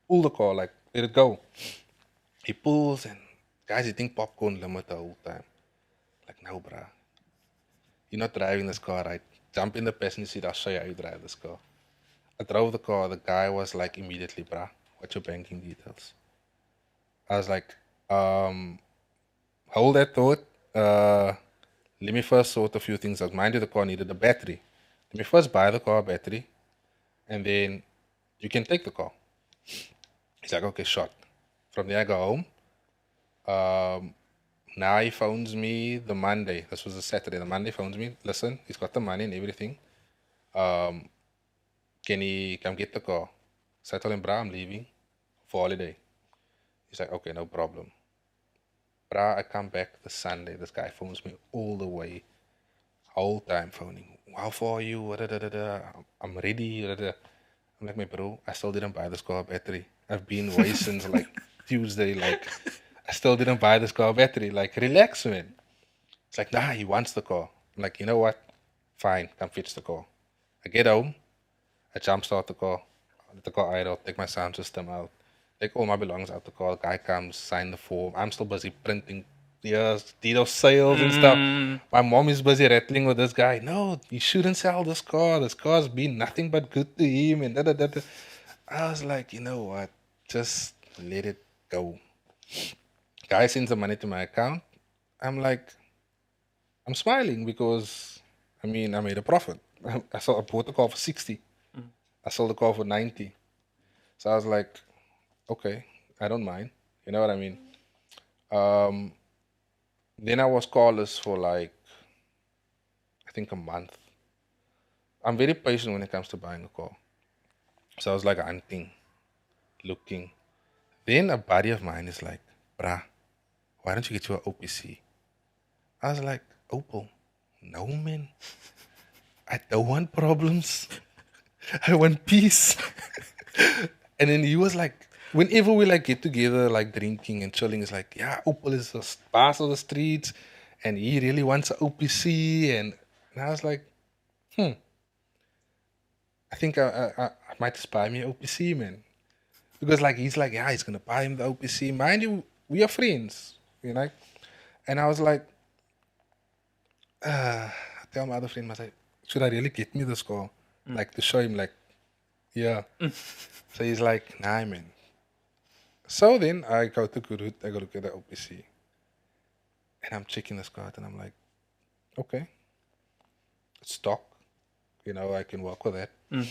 B: pull the car, like, let it go. He pulls and guys eating popcorn limit the whole time. Like, no, bruh. You're not driving this car right. Jump in the passenger seat, I'll show you how you drive this car. I drove the car, the guy was like immediately, bruh, what's your banking details? I was like, hold that thought. Let me first sort a few things out. Mind you, the car needed a battery. Let me first buy the car a battery, and then you can take the car. He's like, okay, shot. From there, I go home. Now he phones me the Monday. This was a Saturday. The Monday phones me. Listen, he's got the money and everything. Can he come get the car? So I told him, bro, I'm leaving for holiday. He's like, okay, no problem. Bro, I come back the Sunday. This guy phones me all the way. Whole time phoning. How far are you? I'm ready. I'm like, my bro, I still didn't buy this car a battery. I've been away since like Tuesday. Like, I still didn't buy this car a battery. Like, relax, man. It's like, nah, he wants the car. I'm like, you know what? Fine, come fetch the car. I get home. I jump start the car. Let the car idle. Take my sound system out. take all my belongings out the car. Guy comes, sign the form. I'm still busy printing deed of sales and stuff. My mom is busy rattling with this guy. No, you shouldn't sell this car. This car's been nothing but good to him. And da da da da. I was like, you know what? Just let it go. Guy sends the money to my account. I'm like, I'm smiling because, I mean, I made a profit. I bought the car for 60. I sold the car for 90. So I was like, okay, I don't mind. You know what I mean? Then I was carless for like, I think a month. I'm very patient when it comes to buying a car. So I was like hunting, looking. Then a buddy of mine is like, bruh, why don't you get you an OPC? I was like, Opel? No, man. I don't want problems. I want peace. And then he was like, whenever we like get together, like drinking and chilling, it's like, yeah, Opel is the boss of the streets, and he really wants an OPC. And I was like, I think I might just buy me an OPC, man. Because like he's like, yeah, he's gonna buy him the OPC. Mind you, we are friends, you know. And I was like, I tell my other friend, I was like, should I really get me this car? Like to show him, like, yeah. So he's like, nah, man. So then I go to Gurut, I go look at the OPC. And I'm checking this car out and I'm like, okay, it's stock. You know, I can work with that. I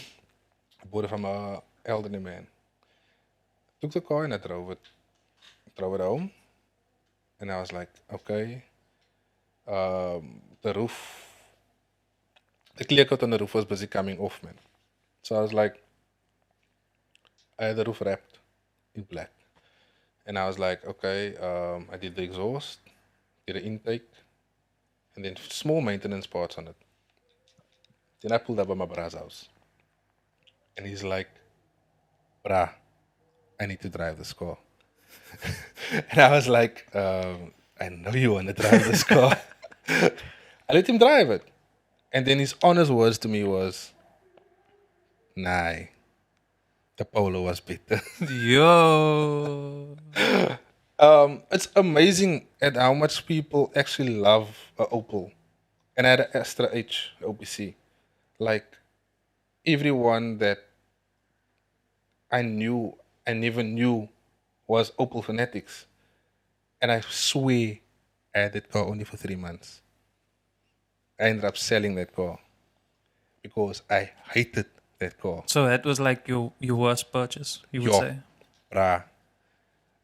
B: bought it from a elderly man. Took the car and I drove it home. And I was like, okay. The roof, the clear coat on the roof was busy coming off, man. So I was like, I had the roof wrapped in black. And I was like, okay, I did the exhaust, did the intake, and then small maintenance parts on it. Then I pulled up at my brother's house. And he's like, brah, I need to drive this car. And I was like, I know you want to drive this car. I let him drive it. And then his honest words to me was, nah, the Polo was better.
A: Yo.
B: It's amazing at how much people actually love a Opel. And I had an Astra H OPC. Like, everyone that I never knew was Opel fanatics. And I swear I had that car only for 3 months. I ended up selling that car because I hated that car.
A: So that was like your worst purchase, you would
B: Yo,
A: say?
B: bruh.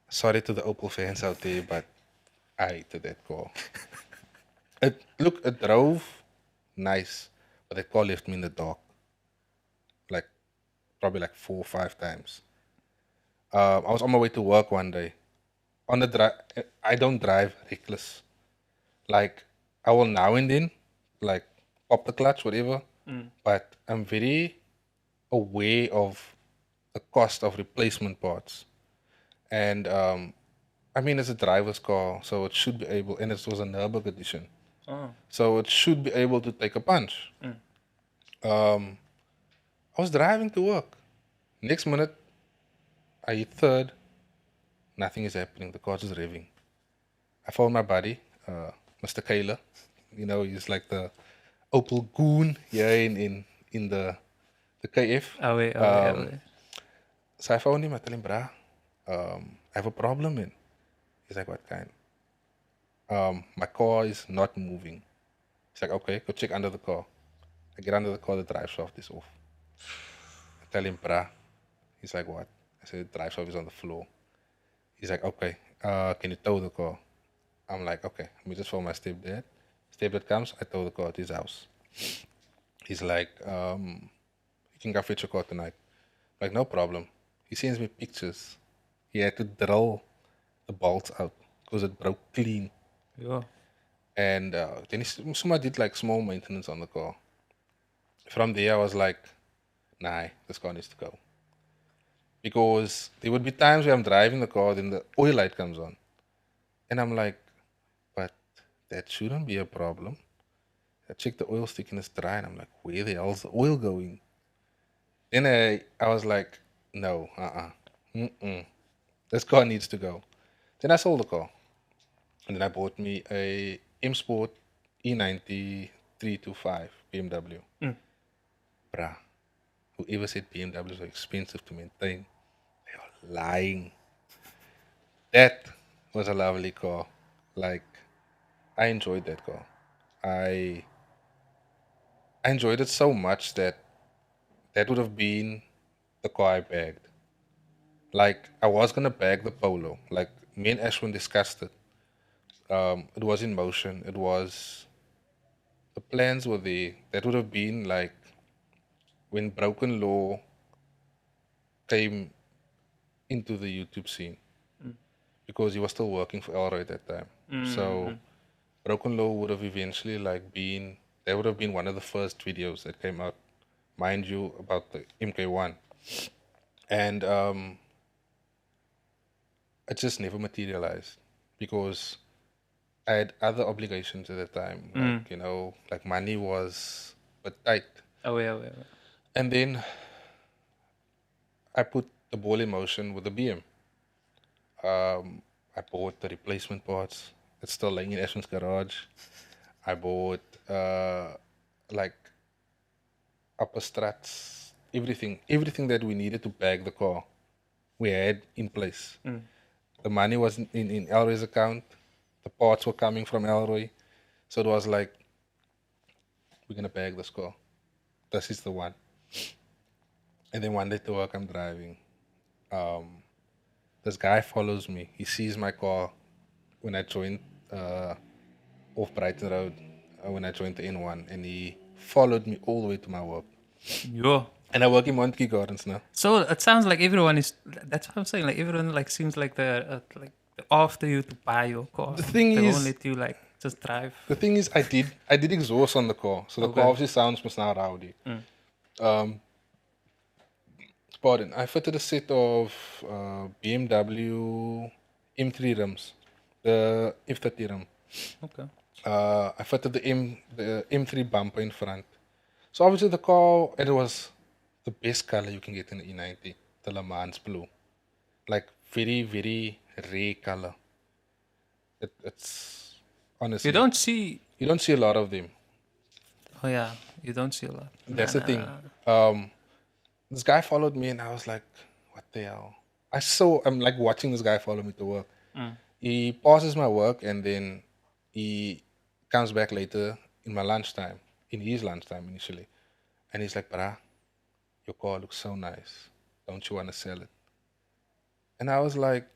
B: Sorry to the Opel fans out there, but I hated that car. It drove nice, but that car left me in the dark. Like, probably like 4 or 5 times. I was on my way to work one day. On the drive, I don't drive reckless. Like, I will now and then, like, pop the clutch, whatever. But I'm very aware of the cost of replacement parts. And I mean, it's a driver's car, so it should be able, and it was a Nürburgring edition. So it should be able to take a punch. I was driving to work. Next minute, I hit third. Nothing is happening. The car's just revving. I phoned my buddy, Mr. Kayla. You know, he's like the Opel goon here in the KF.
A: Oh, wait.
B: So I phoned him. I tell him, brah, I have a problem, man. He's like, what kind? My car is not moving. He's like, okay, go check under the car. I get under the car, the drive shaft is off. I tell him, brah. He's like, what? I said, the drive shaft is on the floor. He's like, okay, can you tow the car? I'm like, okay, let me just phone my stepdad. Stepdad comes, I tow the car to his house. He's like, you can go fetch your car tonight. I'm like, no problem. He sends me pictures. He had to drill the bolts out because it broke clean.
A: Yeah.
B: And then somebody did like small maintenance on the car. From there, I was like, nah, this car needs to go. Because there would be times where I'm driving the car, then the oil light comes on. And I'm like, but that shouldn't be a problem. I checked the oil stick and it's dry, and I'm like, where the hell's the oil going? Then I was like, no, This car needs to go. Then I sold the car. And then I bought me a M Sport E90 325 BMW. Bruh, whoever said BMWs are expensive to maintain, they are lying. That was a lovely car. Like, I enjoyed that car. I enjoyed it so much that would have been the car I bagged. Like, I was gonna bag the Polo. Like, me and Ashwin discussed it. It was in motion. The plans were there. That would have been like when Broken Law came into the YouTube scene because he was still working for Elroy at that time. So Broken Law would have eventually they would have been one of the first videos that came out, mind you, about the MK1. And it just never materialized because I had other obligations at the time. Like, money was a bit tight.
A: Oh, yeah.
B: And then I put the ball in motion with the BM. I bought the replacement parts. It's still laying in Ashwin's garage. I bought like upper struts, everything that we needed to bag the car, we had in place. The money was in Elroy's account. The parts were coming from Elroy. So it was like, we're going to bag this car. This is the one. And then one day to work, I'm driving. This guy follows me. He sees my car when I joined off Brighton Road, when I joined the N1. And he followed me all the way to my work.
A: Yeah.
B: And I work in Montague Gardens now.
A: So it sounds like everyone is. That's what I'm saying. Like everyone seems like they're after you to buy your car.
B: The thing
A: they
B: is,
A: won't let you just drive.
B: The thing is, I did exhaust on the car, so the car obviously sounds much now rowdy. Pardon. I fitted a set of BMW M3 rims, the F30 rim.
A: Okay.
B: I fitted the M3 bumper in front. So obviously the car, it was the best color you can get in the E90, the Le Mans blue, like very very rare color. It's honestly
A: You don't see.
B: a lot of them.
A: Oh yeah, you don't see a lot.
B: That's the thing. This guy followed me, and I was like, "What the hell?" I'm like watching this guy follow me to work. He pauses my work, and then he comes back later in his lunchtime initially, and he's like, "Brah, your car looks so nice. Don't you want to sell it?" And I was like,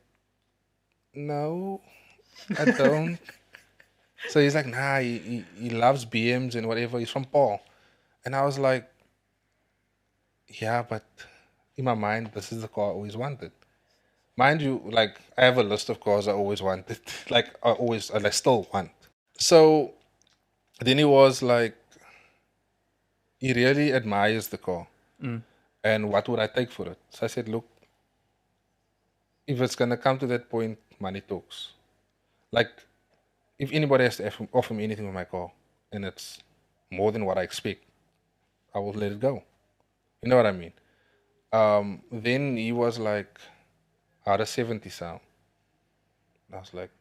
B: "No, I don't." So he's like, "Nah, he loves BMs and whatever. He's from Paul." And I was like, "Yeah, but in my mind, this is the car I always wanted." Mind you, like, I have a list of cars I always wanted. Like, I still want. So then he was like, he really admires the car. And what would I take for it? So I said, "Look, if it's going to come to that point, money talks. Like, if anybody has to offer me anything with my car, and it's more than what I expect, I will let it go." You know what I mean? Then he was like, "How does 70 sound?" I was like,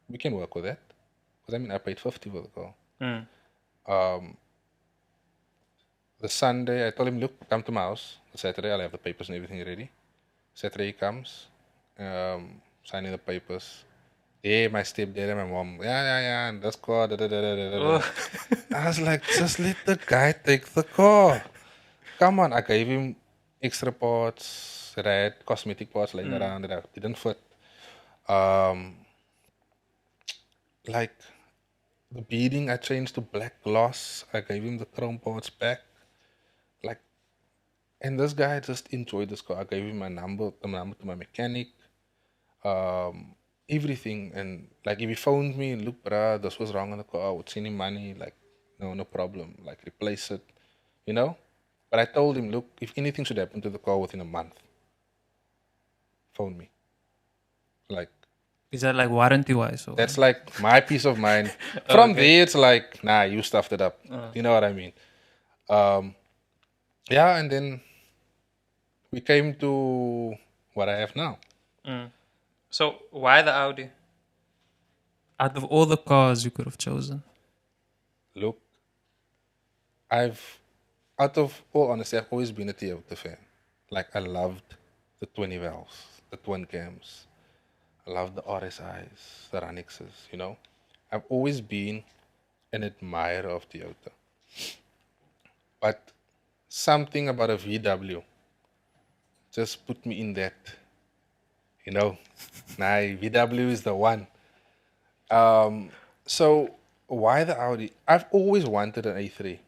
B: "We can work with that." Because I paid 50 for the car. The Sunday, I told him, "Look, come to my house. The Saturday, I'll have the papers and everything ready." Saturday he comes, signing the papers. Yeah, my stepdad and my mom. Yeah, and this car. Da, da, da, da, da, da. I was like, just let the guy take the car. Come on. I gave him extra parts that I had, cosmetic parts laying around that I didn't fit. Like the beading, I changed to black gloss. I gave him the chrome parts back. Like, and this guy just enjoyed this car. I gave him the number to my mechanic. Everything. And like, if he phoned me and "Look, bruh, this was wrong on the car, I would send him money." Like, no problem. Like, replace it, you know? But I told him, "Look, if anything should happen to the car within a month, phone me." Like,
A: is that like warranty wise?
B: That's like my peace of mind. From there, it's like, nah, you stuffed it up. You know what I mean? Yeah, and then we came to what I have now.
A: So why the Audi? Out of all the cars you could have chosen.
B: Look, out of all honesty, I've always been a Toyota fan. Like, I loved the 20 valves, the twin cams. I loved the RSIs, the Ranixes, you know. I've always been an admirer of Toyota. But something about a VW just put me in that, you know. Nah, VW is the one. So why the Audi? I've always wanted an A3.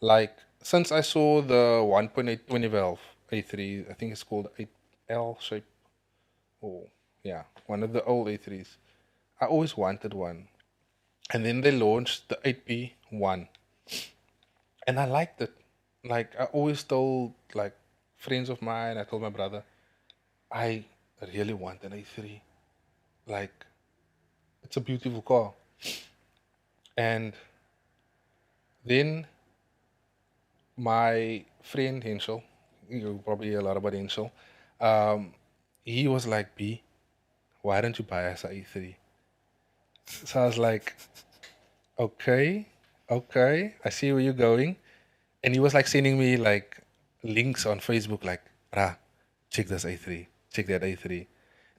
B: Like, since I saw the 1.8 20 valve A3, I think it's called 8L shape. Oh, yeah, one of the old A3s. I always wanted one. And then they launched the 8P1. And I liked it. Like, I always told, like, friends of mine, I told my brother, I really want an A3. Like, it's a beautiful car. And then my friend Henschel, you probably hear a lot about Henschel, he was like, B, why don't you buy us an A3? So I was like, okay, I see where you're going. And he was like sending me like links on Facebook, like, brah, check this A3, check that A3. And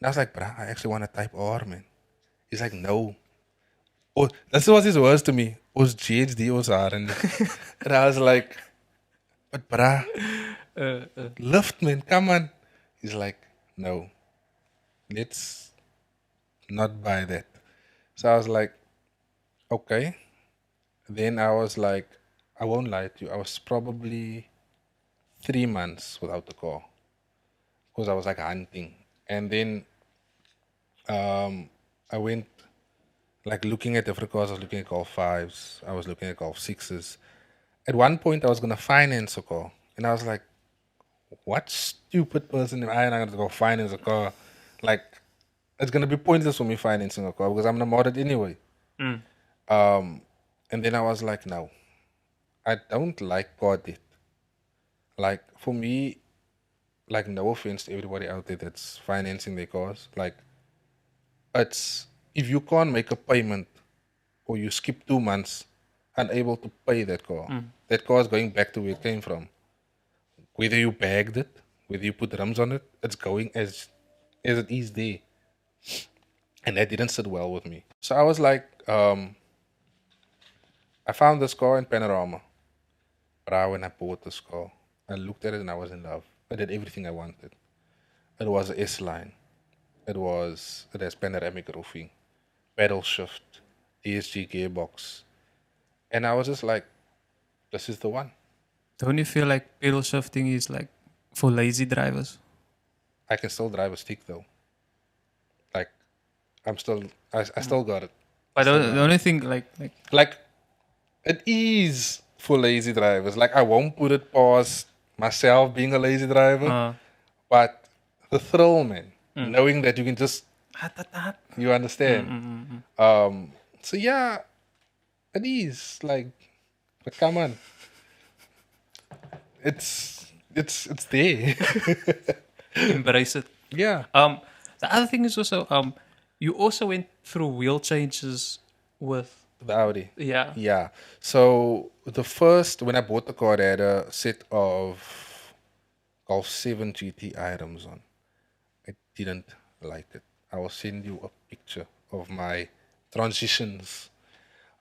B: I was like, brah, I actually want a Type R, man. He's like, no. Oh, that's what his words to me. Was GHD was R. And I was like, but brah, lift, man, come on. He's like, no, let's not buy that. So I was like, okay. Then I was like, I won't lie to you. I was probably 3 months without the car because I was like hunting. And then I went like looking at different cars. I was looking at Golf 5s. I was looking at Golf 6s. At one point, I was going to finance a car. And I was like, what stupid person am I and I'm going to go finance a car? Like, it's going to be pointless for me financing a car because I'm going to mod it anyway. And then I was like, no, I don't like car debt. Like, for me, like, no offense to everybody out there that's financing their cars. Like, it's, if you can't make a payment or you skip 2 months unable to pay that car is going back to where it came from. Whether you bagged it, whether you put rims on it, it's going as it is there. And that didn't sit well with me. So I was like, I found this car in Panorama. But when I bought this car, I looked at it and I was in love. I did everything I wanted. It was a S-Line. It has panoramic roofing, pedal shift, DSG gearbox. And I was just like, this is the one.
A: Don't you feel like pedal shifting is like for lazy drivers?
B: I can still drive a stick though. Like, I still got it.
A: But the only thing
B: Like, it is for lazy drivers. Like, I won't put it past myself being a lazy driver. But the thrill, man, knowing that you can just, you understand. So yeah, it is like, but come on, it's there.
A: embrace it.
B: Yeah.
A: The other thing is also you also went through wheel changes with
B: The Audi.
A: yeah.
B: Yeah. So when I bought the car, I had a set of Golf 7 GT items on. I didn't like it. I will send you a picture of my transitions.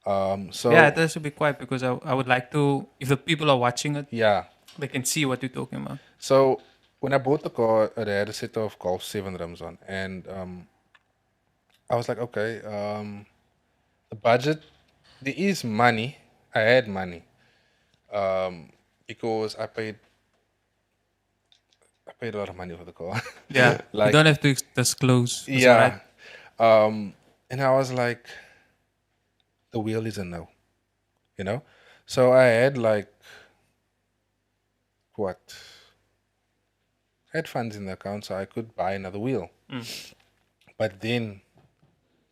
B: So
A: Yeah, it has to be quiet because I would like to, if the people are watching it,
B: yeah.
A: they can see what you're talking about.
B: So when I bought the car, I had a set of Golf 7 rims on, and I was like, okay, the budget, there is money. I had money because I paid a lot of money for the car.
A: Yeah,
B: Like,
A: you don't have to disclose. It's
B: yeah.
A: alright.
B: And I was like, the wheel is a no, you know? So I had like, what? I had funds in the account so I could buy another wheel. But then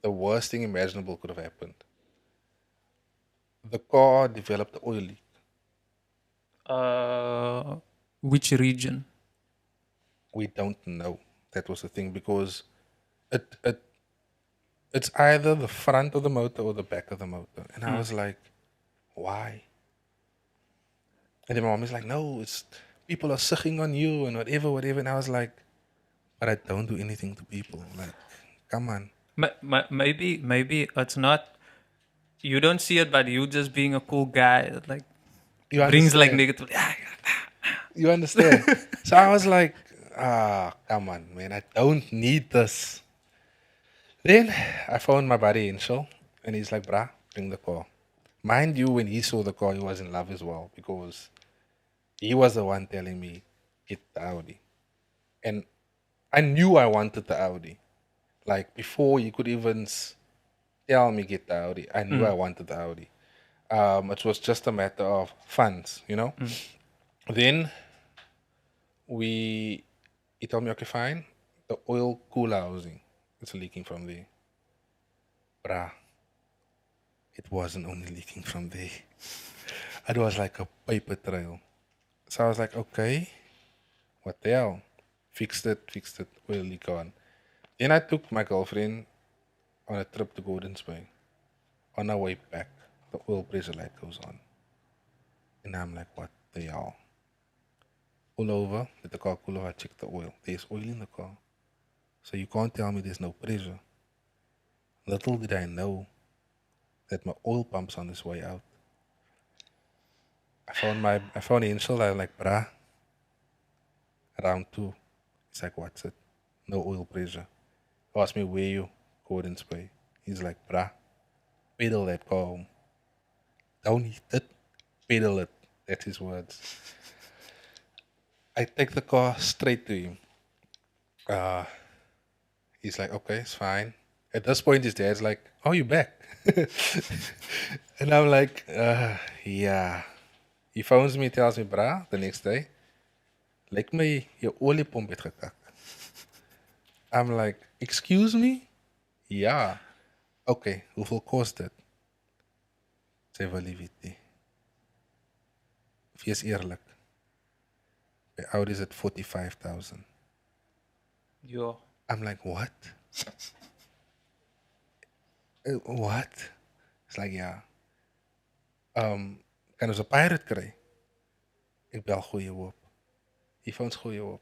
B: the worst thing imaginable could have happened. The car developed an oil leak.
A: Which region?
B: We don't know. That was the thing because it it's either the front of the motor or the back of the motor. And I was like, why? And then my mom is like, no, it's people are sucking on you and whatever. And I was like, but I don't do anything to people. Like, come on.
A: Maybe it's not. You don't see it, but you just being a cool guy, like
B: You
A: brings like
B: understand?
A: negative.
B: You understand? So I was like, come on, man. I don't need this. Then I found my buddy Inshal, and he's like, brah, bring the car. Mind you, when he saw the car, he was in love as well because he was the one telling me, get the Audi. And I knew I wanted the Audi. Like before he could even tell me get the Audi, I knew I wanted the Audi. It was just a matter of funds, you know? Then he told me, okay, fine. The oil cooler housing, it's leaking from there. Bruh, it wasn't only leaking from there. It was like a paper trail. So I was like, okay, what the hell? Fixed it, oil leak gone. Then I took my girlfriend on a trip to Gordon's Bay. On our way back, the oil pressure light goes on. And I'm like, what the hell? Pull over, let the car cool over, I check the oil. There's oil in the car. So you can't tell me there's no pressure. Little did I know that my oil pump's on its way out. I found the Inshal, I was like, brah, round 2. He's like, what's it? No oil pressure. He asked me, where you? Gordon's Bay. He's like, brah, pedal that car home. Don't hit it, pedal it. That's his words. I take the car straight to him. He's like, okay, it's fine. At this point, his dad's like, oh, you back? And I'm like, yeah. He phones me, tells me, brah, the next day, like my your oliepomp het gekak. I'm like, excuse me? Ja. Okay, hoeveel kost dit? Sê wel liefie. Wees eerlik. By Audi is it 45,000.
A: Yeah.
B: I'm like, what? What? It's like, ja. Kan ons 'n pirate kry? Ek bel goeie hoop. He phones goeie hoop.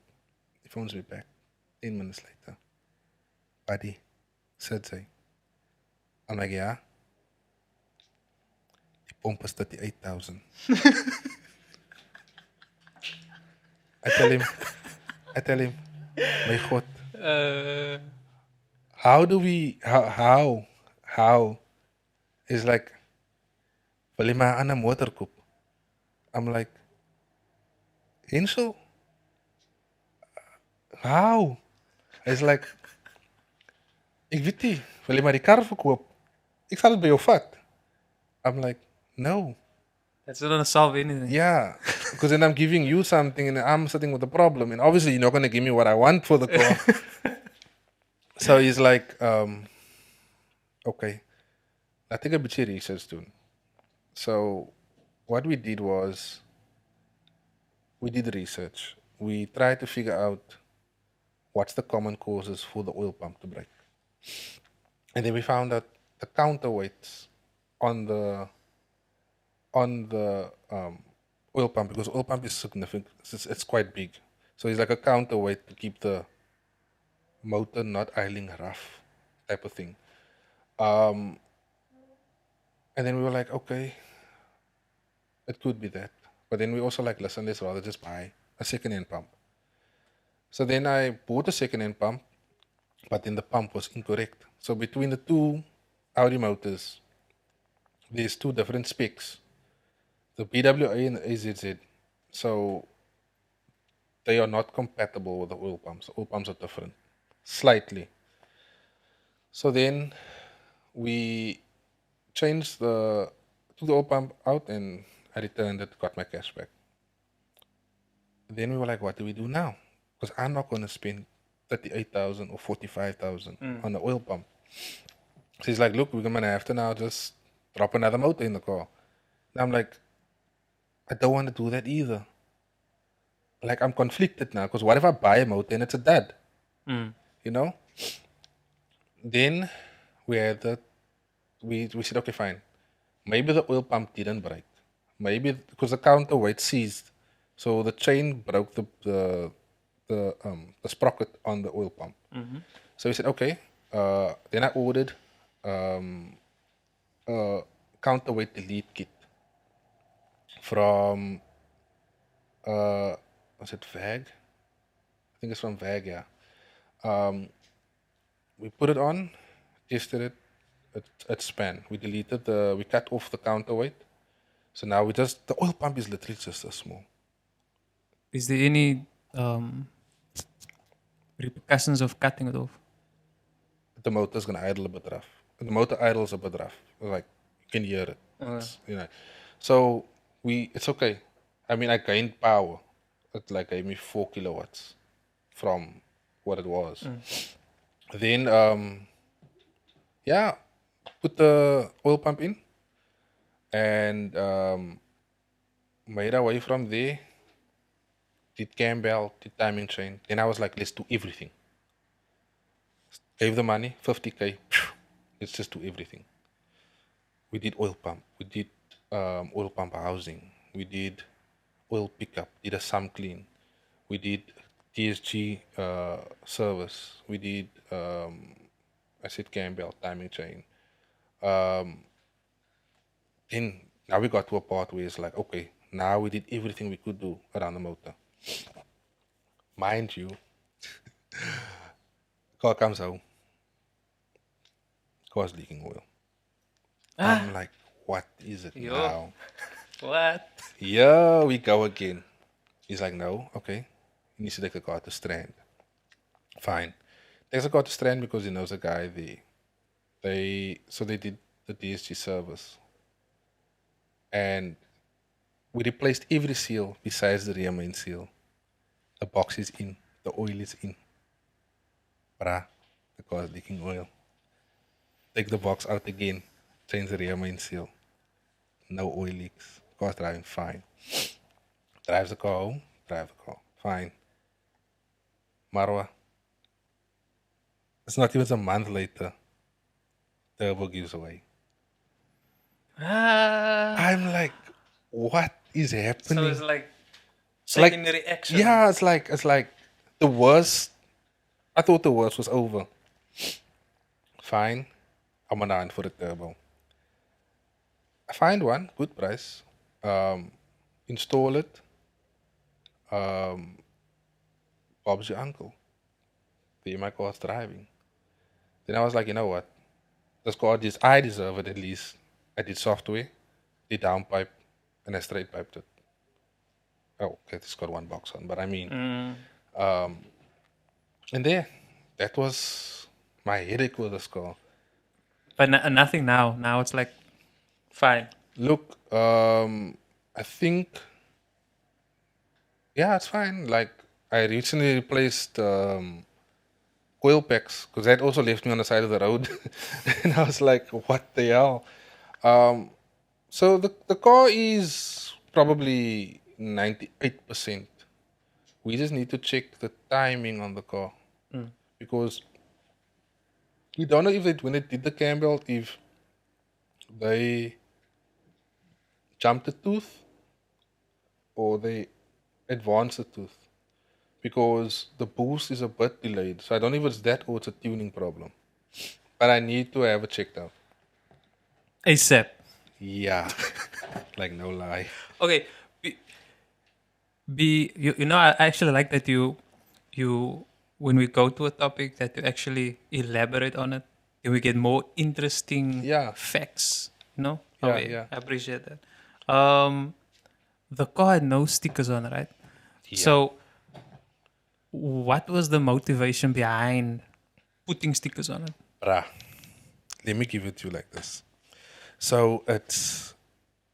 B: He phones me back. 10 minutes later. Buddy, said sy. I'm like, ja. Die pomp is 38,000. I tell him, my God. How do we, how? It's like, wil jy my 'n ander motor koop? I'm like, Inshal? How? It's like, ek weet nie, wil jy maar die kar verkoop? Ek sal dit by jou vat. I'm like, no.
A: That's not gonna solve anything.
B: Yeah, because then I'm giving you something and I'm sitting with the problem. And obviously you're not going to give me what I want for the car. So he's like, okay, I think a bit of research doen. So what we did was, we did research. We tried to figure out what's the common causes for the oil pump to break. And then we found that the counterweights on the oil pump, because oil pump is significant, it's quite big. So it's like a counterweight to keep the motor not idling rough type of thing. And then we were like, okay, it could be that. But then we also like, listen, let's rather just buy a second-hand pump. So then I bought a second-hand pump, but then the pump was incorrect. So between the two Audi motors, there's two different specs. The BWA and the AZZ. So they are not compatible with the oil pumps. The oil pumps are different, slightly. So then we changed took the oil pump out and I returned it, got my cash back. Then we were like, what do we do now? Because I'm not going to spend 38,000 or 45,000 on the oil pump. So he's like, look, we're going to have to now just drop another motor in the car. And I'm like, I don't want to do that either. Like, I'm conflicted now, because what if I buy a motor and it's a dud? you know. Then we had we said, okay, fine. Maybe the oil pump didn't break. Maybe because the counterweight seized, so the chain broke the sprocket on the oil pump. So we said, okay. Then I ordered a counterweight delete kit from was it VAG? I think it's from VAG, yeah. We put it on, tested it, it span. We cut off the counterweight. So now the oil pump is literally just a small.
A: Is there any repercussions of cutting it off?
B: The motor's gonna idle a bit rough. The motor idles a bit rough. Like you can hear it. You know. So it's okay. I mean I gained power. It like gave me 4 kilowatts from what it was. Then yeah, put the oil pump in and made our way from there. Did cam belt, did timing chain. Then I was like, let's do everything. Gave the money, 50K. Let's just do everything. We did oil pump. We did oil pump housing. We did oil pickup. Did a sum clean. We did TSG service. We did I said cam belt, timing chain. Then now we got to a part where it's like, okay, now we did everything we could do around the motor. Mind you, car comes home. Car's leaking oil. I'm like, what is it now?
A: What?
B: Yeah, we go again. He's like, no, okay. He needs to take the car to Strand. Fine. Takes the car to Strand because he knows a guy there. They did the DSG service. And we replaced every seal besides the rear main seal. The box is in. The oil is in. Bruh, the car is leaking oil. Take the box out again. Change the rear main seal. No oil leaks. Car's driving fine. Drives the car home. Drive the car. Fine. Marwa. It's not even a month later. Turbo gives away. I'm like, what is happening?
A: So it's like secondary action.
B: Yeah, it's like the worst. I thought the worst was over. Fine. I'm on for the turbo. I find one, good price. Install it. Bob's your uncle. There my car's driving. Then I was like, you know what? This car I deserve it at least. I did software, did downpipe, and I straight piped it. Oh, okay, it's got one box on, but I mean, and there, that was my headache with this car.
A: But nothing now. Now it's like fine.
B: Look, I think, yeah, it's fine. Like I recently replaced coil packs because that also left me on the side of the road, and I was like, what the hell? So the car is probably 98%. We just need to check the timing on the car because we don't know if when they did the cam belt, if they jumped the tooth or they advanced the tooth because the boost is a bit delayed. So I don't know if it's that or it's a tuning problem. But I need to have it checked out.
A: ASAP.
B: Yeah. Like no lie.
A: Okay. You know, I actually like that you when we go to a topic that you actually elaborate on it, and we get more interesting facts. You know?
B: Yeah,
A: okay,
B: yeah.
A: I appreciate that. The car had no stickers on it, right?
B: Yeah.
A: So what was the motivation behind putting stickers on it?
B: Bruh, let me give it to you like this. So it's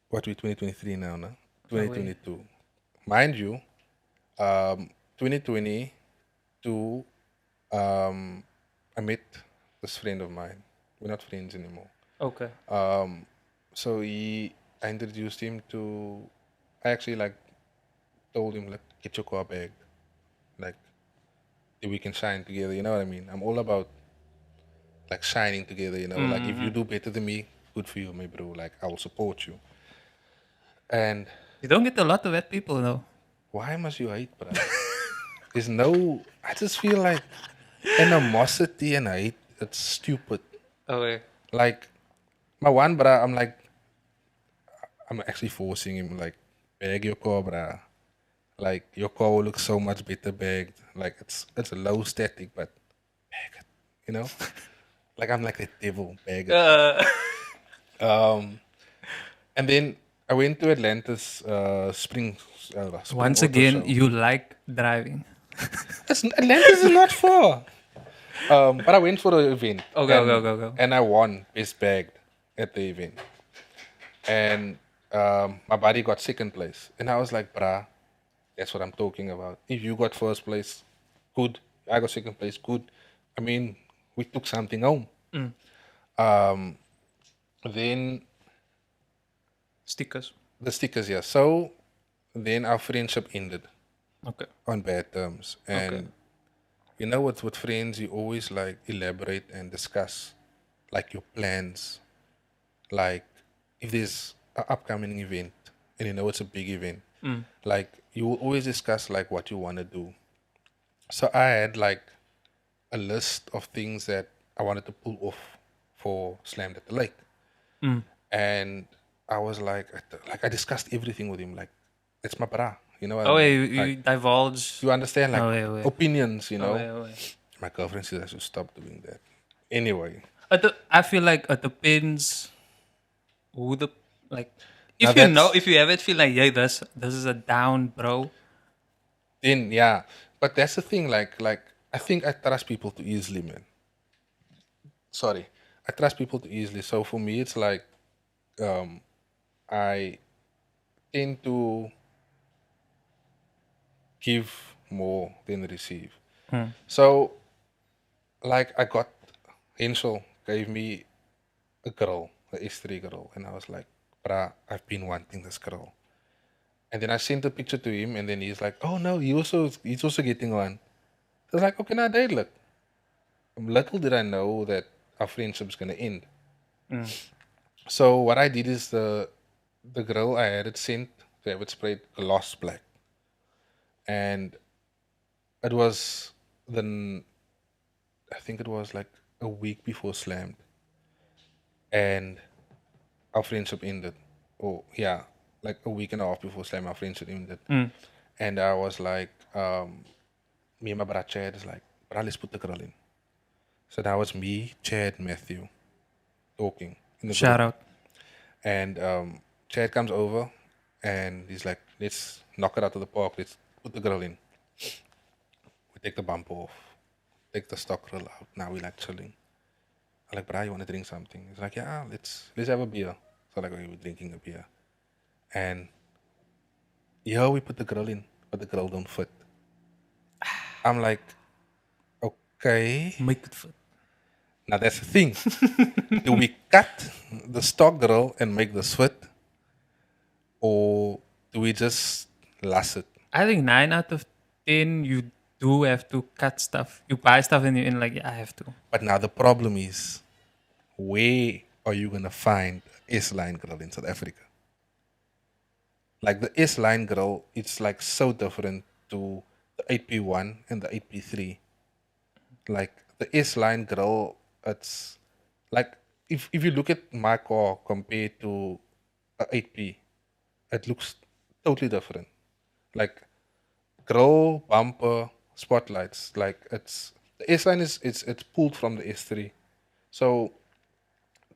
B: what we 2023 now, no? 2022. Mind you, 2022, I met this friend of mine. We're not friends anymore.
A: Okay.
B: So I introduced him to. I actually told him get your car back, that we can shine together. You know what I mean? I'm all about like shining together. Like if you do better than me, good for you, my bro. Like I will support you. And
A: You don't get a lot of that people, though.
B: why must you hate, bro? There's no. I just feel like animosity and hate. It's stupid.
A: Okay.
B: Like my one brother, I'm actually forcing him like bag your car, bruh. Like your car will look so much better bagged. Like it's a low static, but bag it. You know, like I'm like the devil, bag it. And then I went to Atlantis spring
A: Once
B: auto
A: again,
B: show.
A: you like driving.
B: Atlantis is not far. But I went for the event.
A: Okay, go.
B: And I won best bagged at the event. And my buddy got second place. And I was like, bruh, that's what I'm talking about. If you got first place, good. I got second place, good. I mean, we took something home. Um, then
A: Stickers.
B: the stickers, yeah. So then our friendship ended
A: Okay.
B: on bad terms. And
A: Okay.
B: you know what, with friends, you always like elaborate and discuss like your plans. Like if there's an upcoming event and you know it's a big event, like you will always discuss like what you want to do. So I had like a list of things that I wanted to pull off for Slammed at the Lake. And I was like I discussed everything with him. Like, it's my bra, you know what
A: Oh,
B: I
A: wait,
B: mean?
A: you
B: Like,
A: divulge.
B: you understand, like,
A: wait.
B: opinions, you know?
A: Wait.
B: My girlfriend says I should stop doing that. Anyway,
A: I feel like it depends who the like.
B: now
A: If you know,
B: that's
A: if you ever feel like, yeah, this is a down, bro.
B: then yeah. But that's the thing, like I think I trust people too easily, man. Sorry, I trust people too easily. So for me, it's like I tend to give more than receive. So like I got Hensel gave me a girl, a S3 girl, and I was like, bruh, I've been wanting this girl. And then I sent a picture to him, and then he's like, oh no, he's also getting one. I was like, okay, now date look. Little did I know that our friendship's gonna end. So what I did is the girl I had it sent to have it sprayed gloss black, and it was then I think it was like a week before Slammed, and our friendship ended. Oh yeah, like a week and a half before Slam, our friendship ended. And I was like, me and my brother Chad is like, bro, let's put the girl in. So that was me, Chad, Matthew, talking in the
A: Shout
B: group.
A: out.
B: And Chad comes over and he's like, let's knock it out of the park. Let's put the girl in. We take the bumper off, take the stock grill out. Now we like chilling. I'm like, bro, you want to drink something? He's like, yeah, let's have a beer. So like, okay, we're drinking a beer. And yeah, we put the grill in, but the grill don't fit. I'm like, okay.
A: Make it fit.
B: Now that's the thing. Do we cut the stock grill and make this fit? Or do we just lass it?
A: I think 9 out of 10 you do have to cut stuff. You buy stuff and you're in like, yeah, I have to.
B: But now the problem is, where are you going to find S-line grill in South Africa? Like the S-line grill, it's like so different to the 8P1 and the 8P3. Like the S-line grill, it's like if you look at my car compared to a 8P, it looks totally different. Like grill, bumper, spotlights, like it's the S-line is it's pulled from the S3. So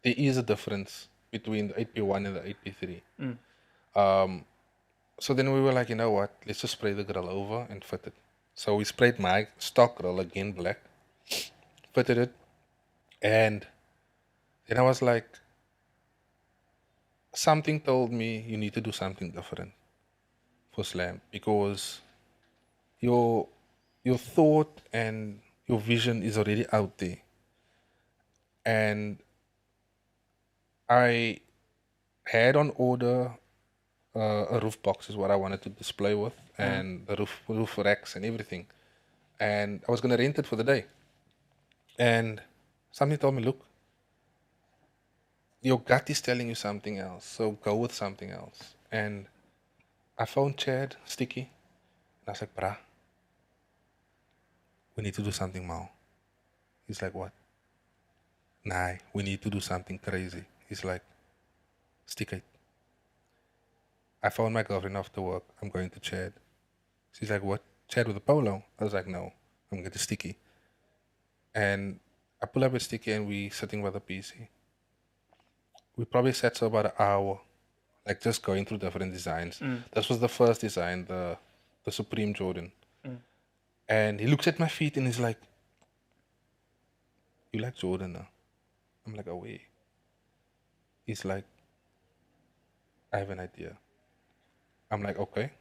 B: there is a difference between the 8P1 and the 8P3. So then we were like, you know what? Let's just spray the grill over and fit it. So we sprayed my stock grill again black, fitted it, and then I was like, something told me you need to do something different for Slam because your thought and your vision is already out there. And I had on order a roof box is what I wanted to display with, and the roof racks and everything. and I was gonna rent it for the day. And something told me, look, your gut is telling you something else, so go with something else. And I phoned Chad Sticky, and I was like, bruh, we need to do something more. He's like, what? Nah, we need to do something crazy. He's like, stick it. I phoned my girlfriend after work. I'm going to Chad. She's like, what? Chad with a Polo? I was like, no, I'm going to Sticky. And I pull up with Sticky and we sitting by the PC. We probably sat for about an hour, like just going through different designs. This was the first design, the Supreme Jordan. And he looks at my feet and he's like, you like Jordan now? I'm like, oh wait. He's like, I have an idea. I'm like, okay.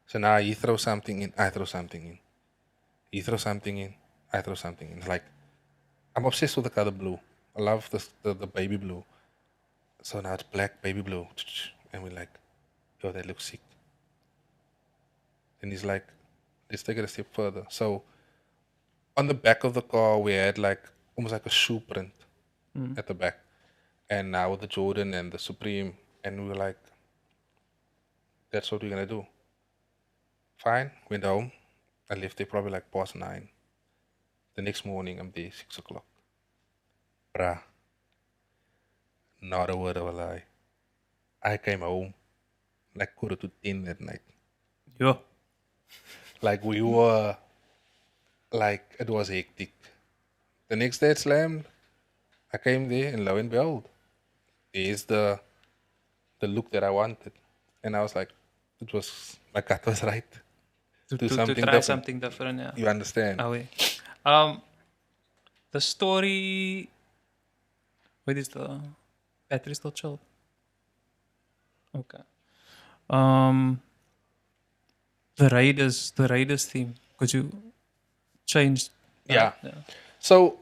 B: So now he throws something in, I throw something in. He throws something in, I throw something in. It's like, I'm obsessed with the color blue. I love the baby blue. So now it's black, baby blue. And we're like, yo, that looks sick. And he's like, let's take it a step further. So on the back of the car, we had like almost like a shoe print at the back. And now with the Jordan and the Supreme, and we were like, that's what we're gonna do. Fine, went home. I left there probably like past 9. The next morning, I'm there 6 o'clock. Bruh, not a word of a lie. I came home like 9:45 that night.
A: Yo.
B: Like we were, like it was hectic. The next day it slammed. I came there and lo and behold, there's the look that I wanted. And I was like, it was, my gut was right.
A: To
B: Do
A: try
B: something different.
A: something different, yeah.
B: You understand?
A: Oh, wait. The story. Wait, is the battery still chilled? Okay. The Raiders theme. Could you change
B: Yeah.
A: that?
B: So,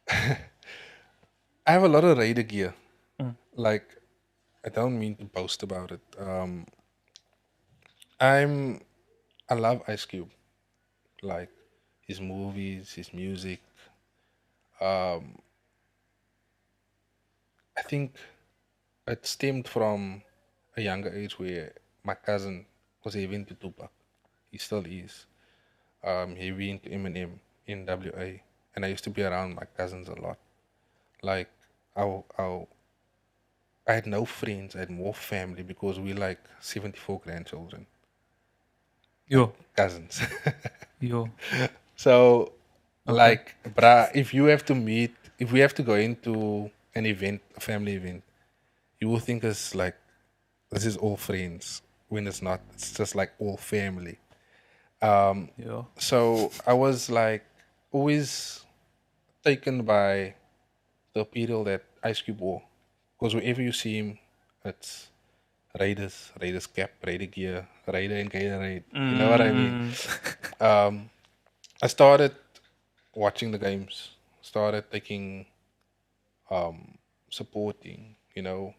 B: I have a lot of Raider gear. Like, I don't mean to boast about it. I love Ice Cube. Like, his movies, his music. Um, I think it stemmed from a younger age where my cousin was heavy into Tupac. He still is. Heavy into Eminem, NWA. And I used to be around my cousins a lot. Like, I had no friends, I had more family because we like 74 grandchildren,
A: Yo.
B: cousins.
A: Yo.
B: So,
A: Okay.
B: like, bruh, if we have to go into an event, a family event, you will think it's like, this is all friends. When it's not, it's just like all family.
A: Yo.
B: So I was like always taken by the apparel that Ice Cube wore. Because wherever you see him, it's Raiders cap, Raider gear, Raider and Gatorade. You know what I mean? I started watching the games, started taking, supporting, you know.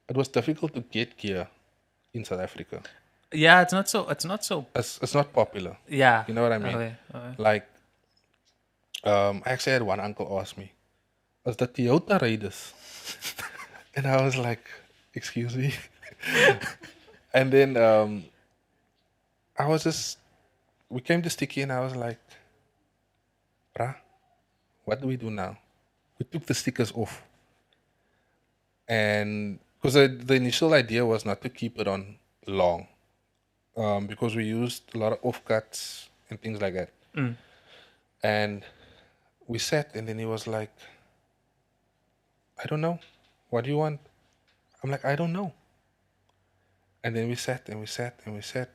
B: It was difficult to get gear in South Africa.
A: Yeah, it's not so.
B: It's not popular.
A: Yeah.
B: You know what I mean?
A: Okay.
B: Like, I actually had one uncle ask me, was the Toyota Raiders? And I was like, excuse me. And then we came to Sticky and I was like, bruh, what do we do now? We took the stickers off. And because the initial idea was not to keep it on long, because we used a lot of offcuts and things like that. And we sat and then he was like, I don't know. What do you want? I'm like, I don't know. And then we sat and we sat and we sat.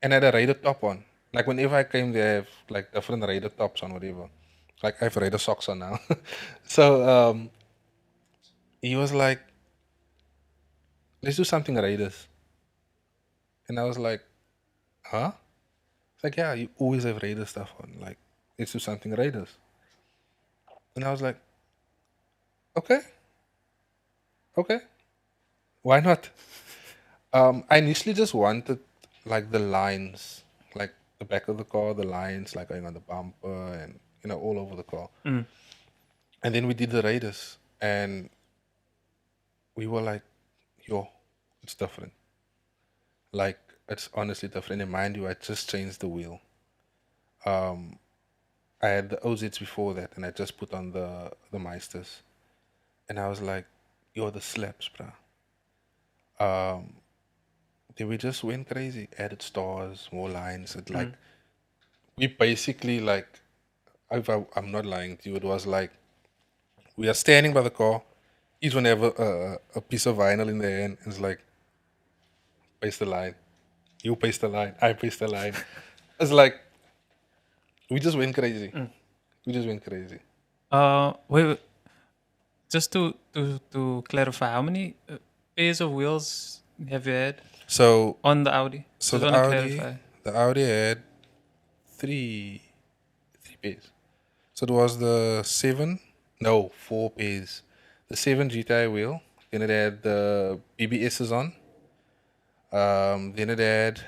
B: And I had a Raider top on. Like whenever I came there, I have like different Raider tops on, whatever. Like I have Raider socks on now. So he was like, let's do something Raiders. And I was like, huh? It's like, yeah, you always have Raider stuff on. Like, let's do something Raiders. And I was like, okay. Why not? I initially just wanted like the lines, like the back of the car, the lines like going on the bumper and all over the car.
A: Mm.
B: And then we did the Raiders, and we were like, "Yo, it's different. Like it's honestly different." And mind you, I just changed the wheel. Um, I had the OZs before that, and I just put on the Meisters, and I was like, "Yo, the slaps, bruh." Then we just went crazy, added stars, more lines. It like we basically like, I'm not lying to you, it was like we are standing by the car. Each one have a piece of vinyl in their hand, and it's like, paste the line, you paste the line, I paste the line. It's like we just went crazy. We just went crazy.
A: Wait, just to clarify, how many pairs of wheels have you had
B: So
A: on the Audi?
B: so
A: Just want to clarify.
B: the Audi had three pairs. So it was the four pairs. The 7 GTI wheel. Then it had the BBSs on. Then it had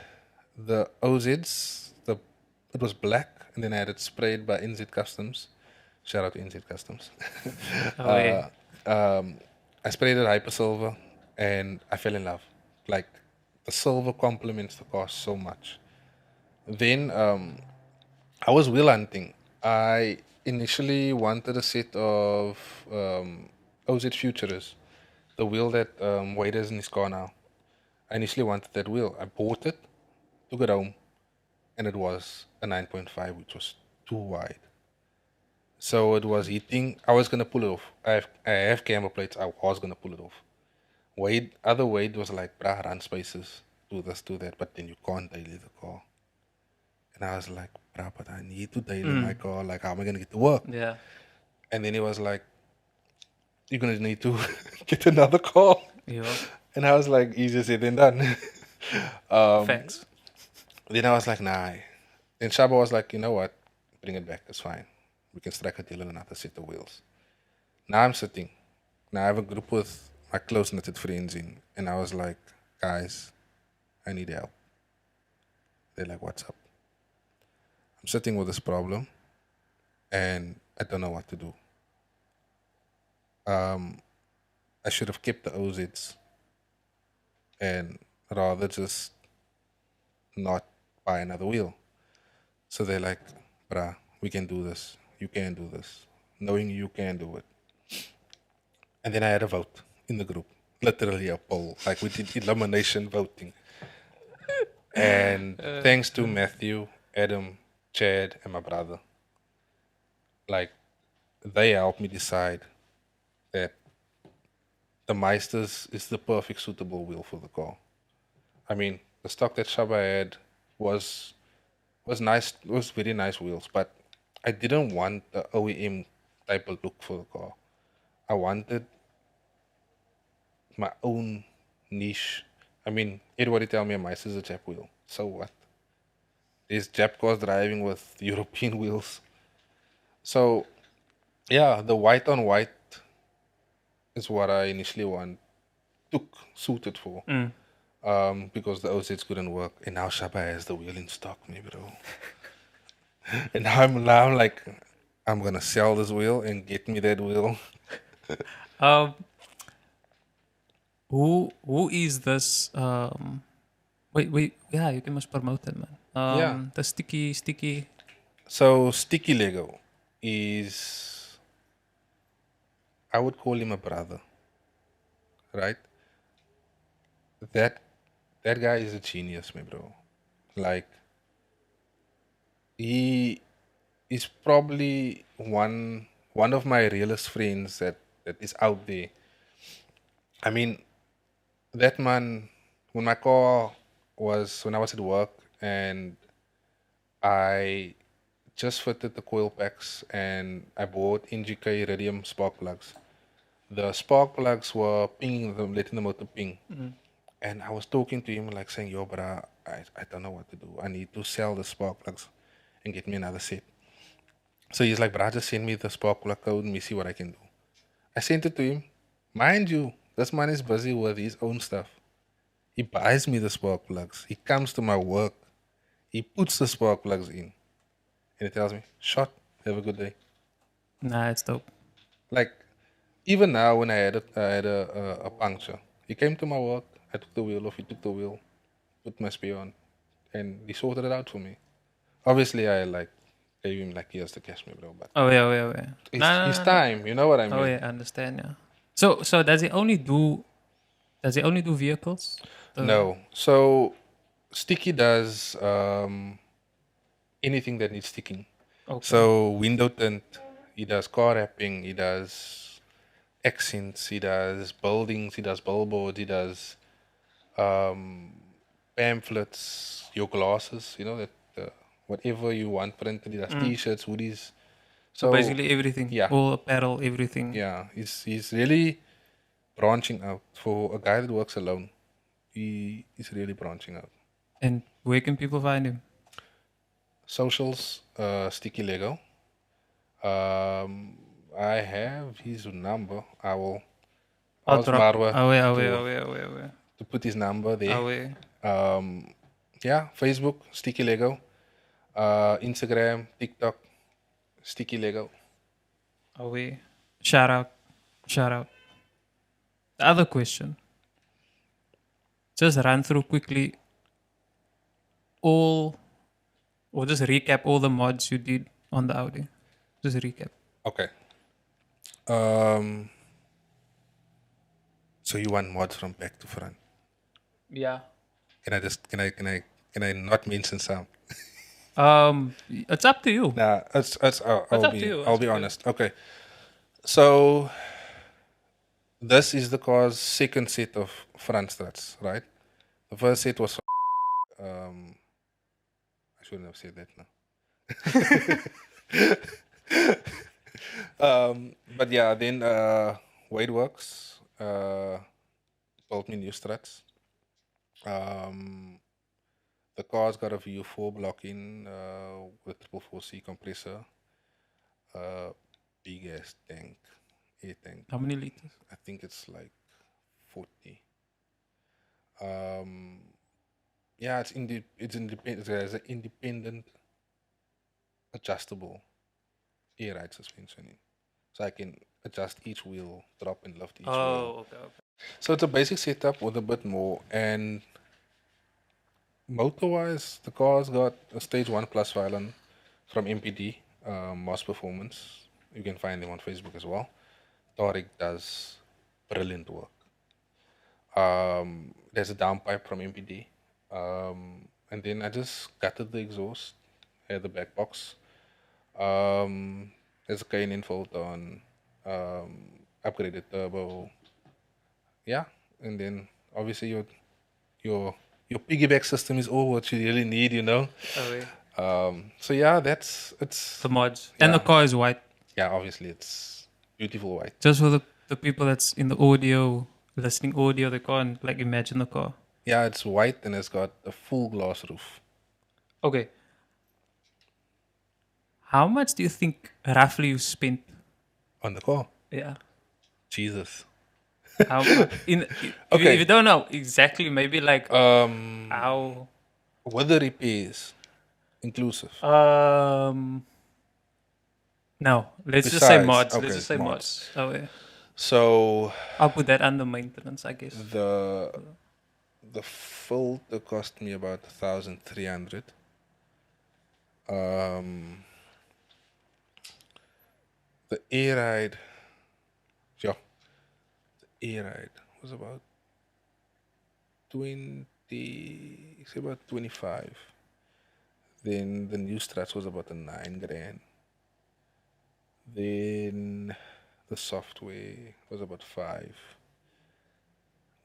B: the OZs. It was black, and then I had it sprayed by NZ Customs. Shout out to NZ Customs.
A: Oh, yeah.
B: I sprayed it hyper silver, and I fell in love. Like the silver complements the car so much. Then I was wheel hunting. I initially wanted a set of OZ Futurist, the wheel that Wade has in his car now. I initially wanted that wheel. I bought it, took it home, and it was a 9.5, which was too wide. So it was hitting. I was gonna pull it off. I have camera plates. I was gonna pull it off. Other Wade was like, "Brah, run spaces, do this, do that," but then you can't daily the car. And I was like, "Brah, but I need to daily my car. Like, how am I gonna get to work?"
A: Yeah.
B: And then he was like, "You're gonna need to get another car."
A: Yeah.
B: And I was like, "Easier said than done."
A: Facts.
B: Then I was like, "Nah." Then Shaba was like, "You know what? Bring it back. It's fine. We can strike a deal on another set of wheels." Now I'm sitting. Now I have a group with my close knitted friends in, and I was like, "Guys, I need help." They're like, "What's up?" I'm sitting with this problem, and I don't know what to do. I should have kept the OZs and rather just not buy another wheel. So they're like, "Bruh, we can do this. You can do this. Knowing you can do it." And then I had a vote in the group. Literally a poll. Like we did elimination voting. And thanks to Matthew, Adam, Chad, and my brother, like they helped me decide that the Meisters is the perfect suitable wheel for the car. I mean, the stock that Shaba had was nice, was very nice wheels, but I didn't want the OEM type of look for the car. I wanted my own niche. I mean, everybody tell me a Meister is a Jap wheel. So what? There's Jap cars driving with European wheels. So yeah, the white on white is what I initially suited for. Because the OZs couldn't work, and now Shaba has the wheel in stock, me bro. And now I'm like, I'm gonna sell this wheel and get me that wheel.
A: Um, who is this? Wait, yeah, you can must promote it, man.
B: Yeah.
A: The sticky.
B: So Sticky Lego is, I would call him a brother, right? That that guy is a genius, me bro. Like he is probably one of my realest friends that is out there. I mean, that man, when my car when I was at work and I just fitted the coil packs and I bought NGK iridium spark plugs. The spark plugs were pinging them, letting the motor ping. And I was talking to him like saying, "Yo, brah, I don't know what to do. I need to sell the spark plugs and get me another set." So he's like, "Brah, just send me the spark plug code and me see what I can do." I sent it to him. Mind you, this man is busy with his own stuff. He buys me the spark plugs. He comes to my work. He puts the spark plugs in. And he tells me, "Shot, have a good day."
A: Nah, it's dope.
B: Like, even now when I had a puncture, he came to my work. I took the wheel off. He took the wheel, put my spare on, and he sorted it out for me. Obviously, I like gave him like, "Here's the cash, me bro." But
A: Oh yeah.
B: it's time. You know what I mean?
A: Oh yeah, I understand. Yeah. So does he only do vehicles?
B: No. So Sticky does anything that needs sticking.
A: Okay.
B: So window tint, he does car wrapping, he does accents, he does buildings, he does billboards, he does pamphlets, your glasses, that whatever you want printed. He does t-shirts, hoodies.
A: So basically everything.
B: Yeah.
A: All apparel, everything.
B: Yeah, he's really branching out for a guy that works alone. He is really branching out.
A: And where can people find him?
B: Socials, Sticky Lego. I have his number. I will
A: I'll
B: ask
A: drop.
B: Marwa
A: Away.
B: to put his number there.
A: Away.
B: Yeah, Facebook, Sticky Lego. Instagram, TikTok, Sticky Lego.
A: Away. Shout out. The other question. Just run through quickly just recap all the mods you did on the Audi. Just recap.
B: Okay. So you want mods from back to front?
A: Yeah.
B: Can I not mention some?
A: It's up to you.
B: Nah, I'll be honest. Okay. So this is the car's second set of front struts, right? The first set was I shouldn't have said that now. But yeah, then Wade Works told me new struts. The car's got a V4 block-in with 444C compressor, big ass tank, air tank.
A: How many liters?
B: I think it's like 40. Yeah, it's independent. It's an independent, adjustable air ride suspension in, so I can adjust each wheel, drop and lift each wheel.
A: Okay.
B: So it's a basic setup with a bit more. And motor-wise, the car's got a Stage 1 Plus Violin from MPD, Moss Performance. You can find them on Facebook as well. Tariq does brilliant work. There's a downpipe from MPD. And then I just gutted the exhaust, had the back box. There's a K&N filter on, upgraded turbo. Yeah, and then obviously your piggyback system is all what you really need, So yeah, it's
A: the mods.
B: Yeah.
A: And the car is white.
B: Yeah, obviously it's beautiful white.
A: Just for the people that's in the listening audio, they can't like imagine the car.
B: Yeah, it's white and it's got a full glass roof.
A: Okay. How much do you think roughly you spent
B: On the car?
A: Yeah.
B: Jesus.
A: How much?
B: Okay.
A: If you don't know exactly, maybe like how.
B: With the repairs inclusive.
A: No, let's just say
B: Besides,
A: mods.
B: okay,
A: Let's just say
B: mods.
A: mods. Oh yeah.
B: So
A: I'll put that under maintenance, I guess.
B: the filter cost me about 1,300. The air ride, yeah, the air ride was about 25. Then the new struts was about a 9 grand. Then the software was about 5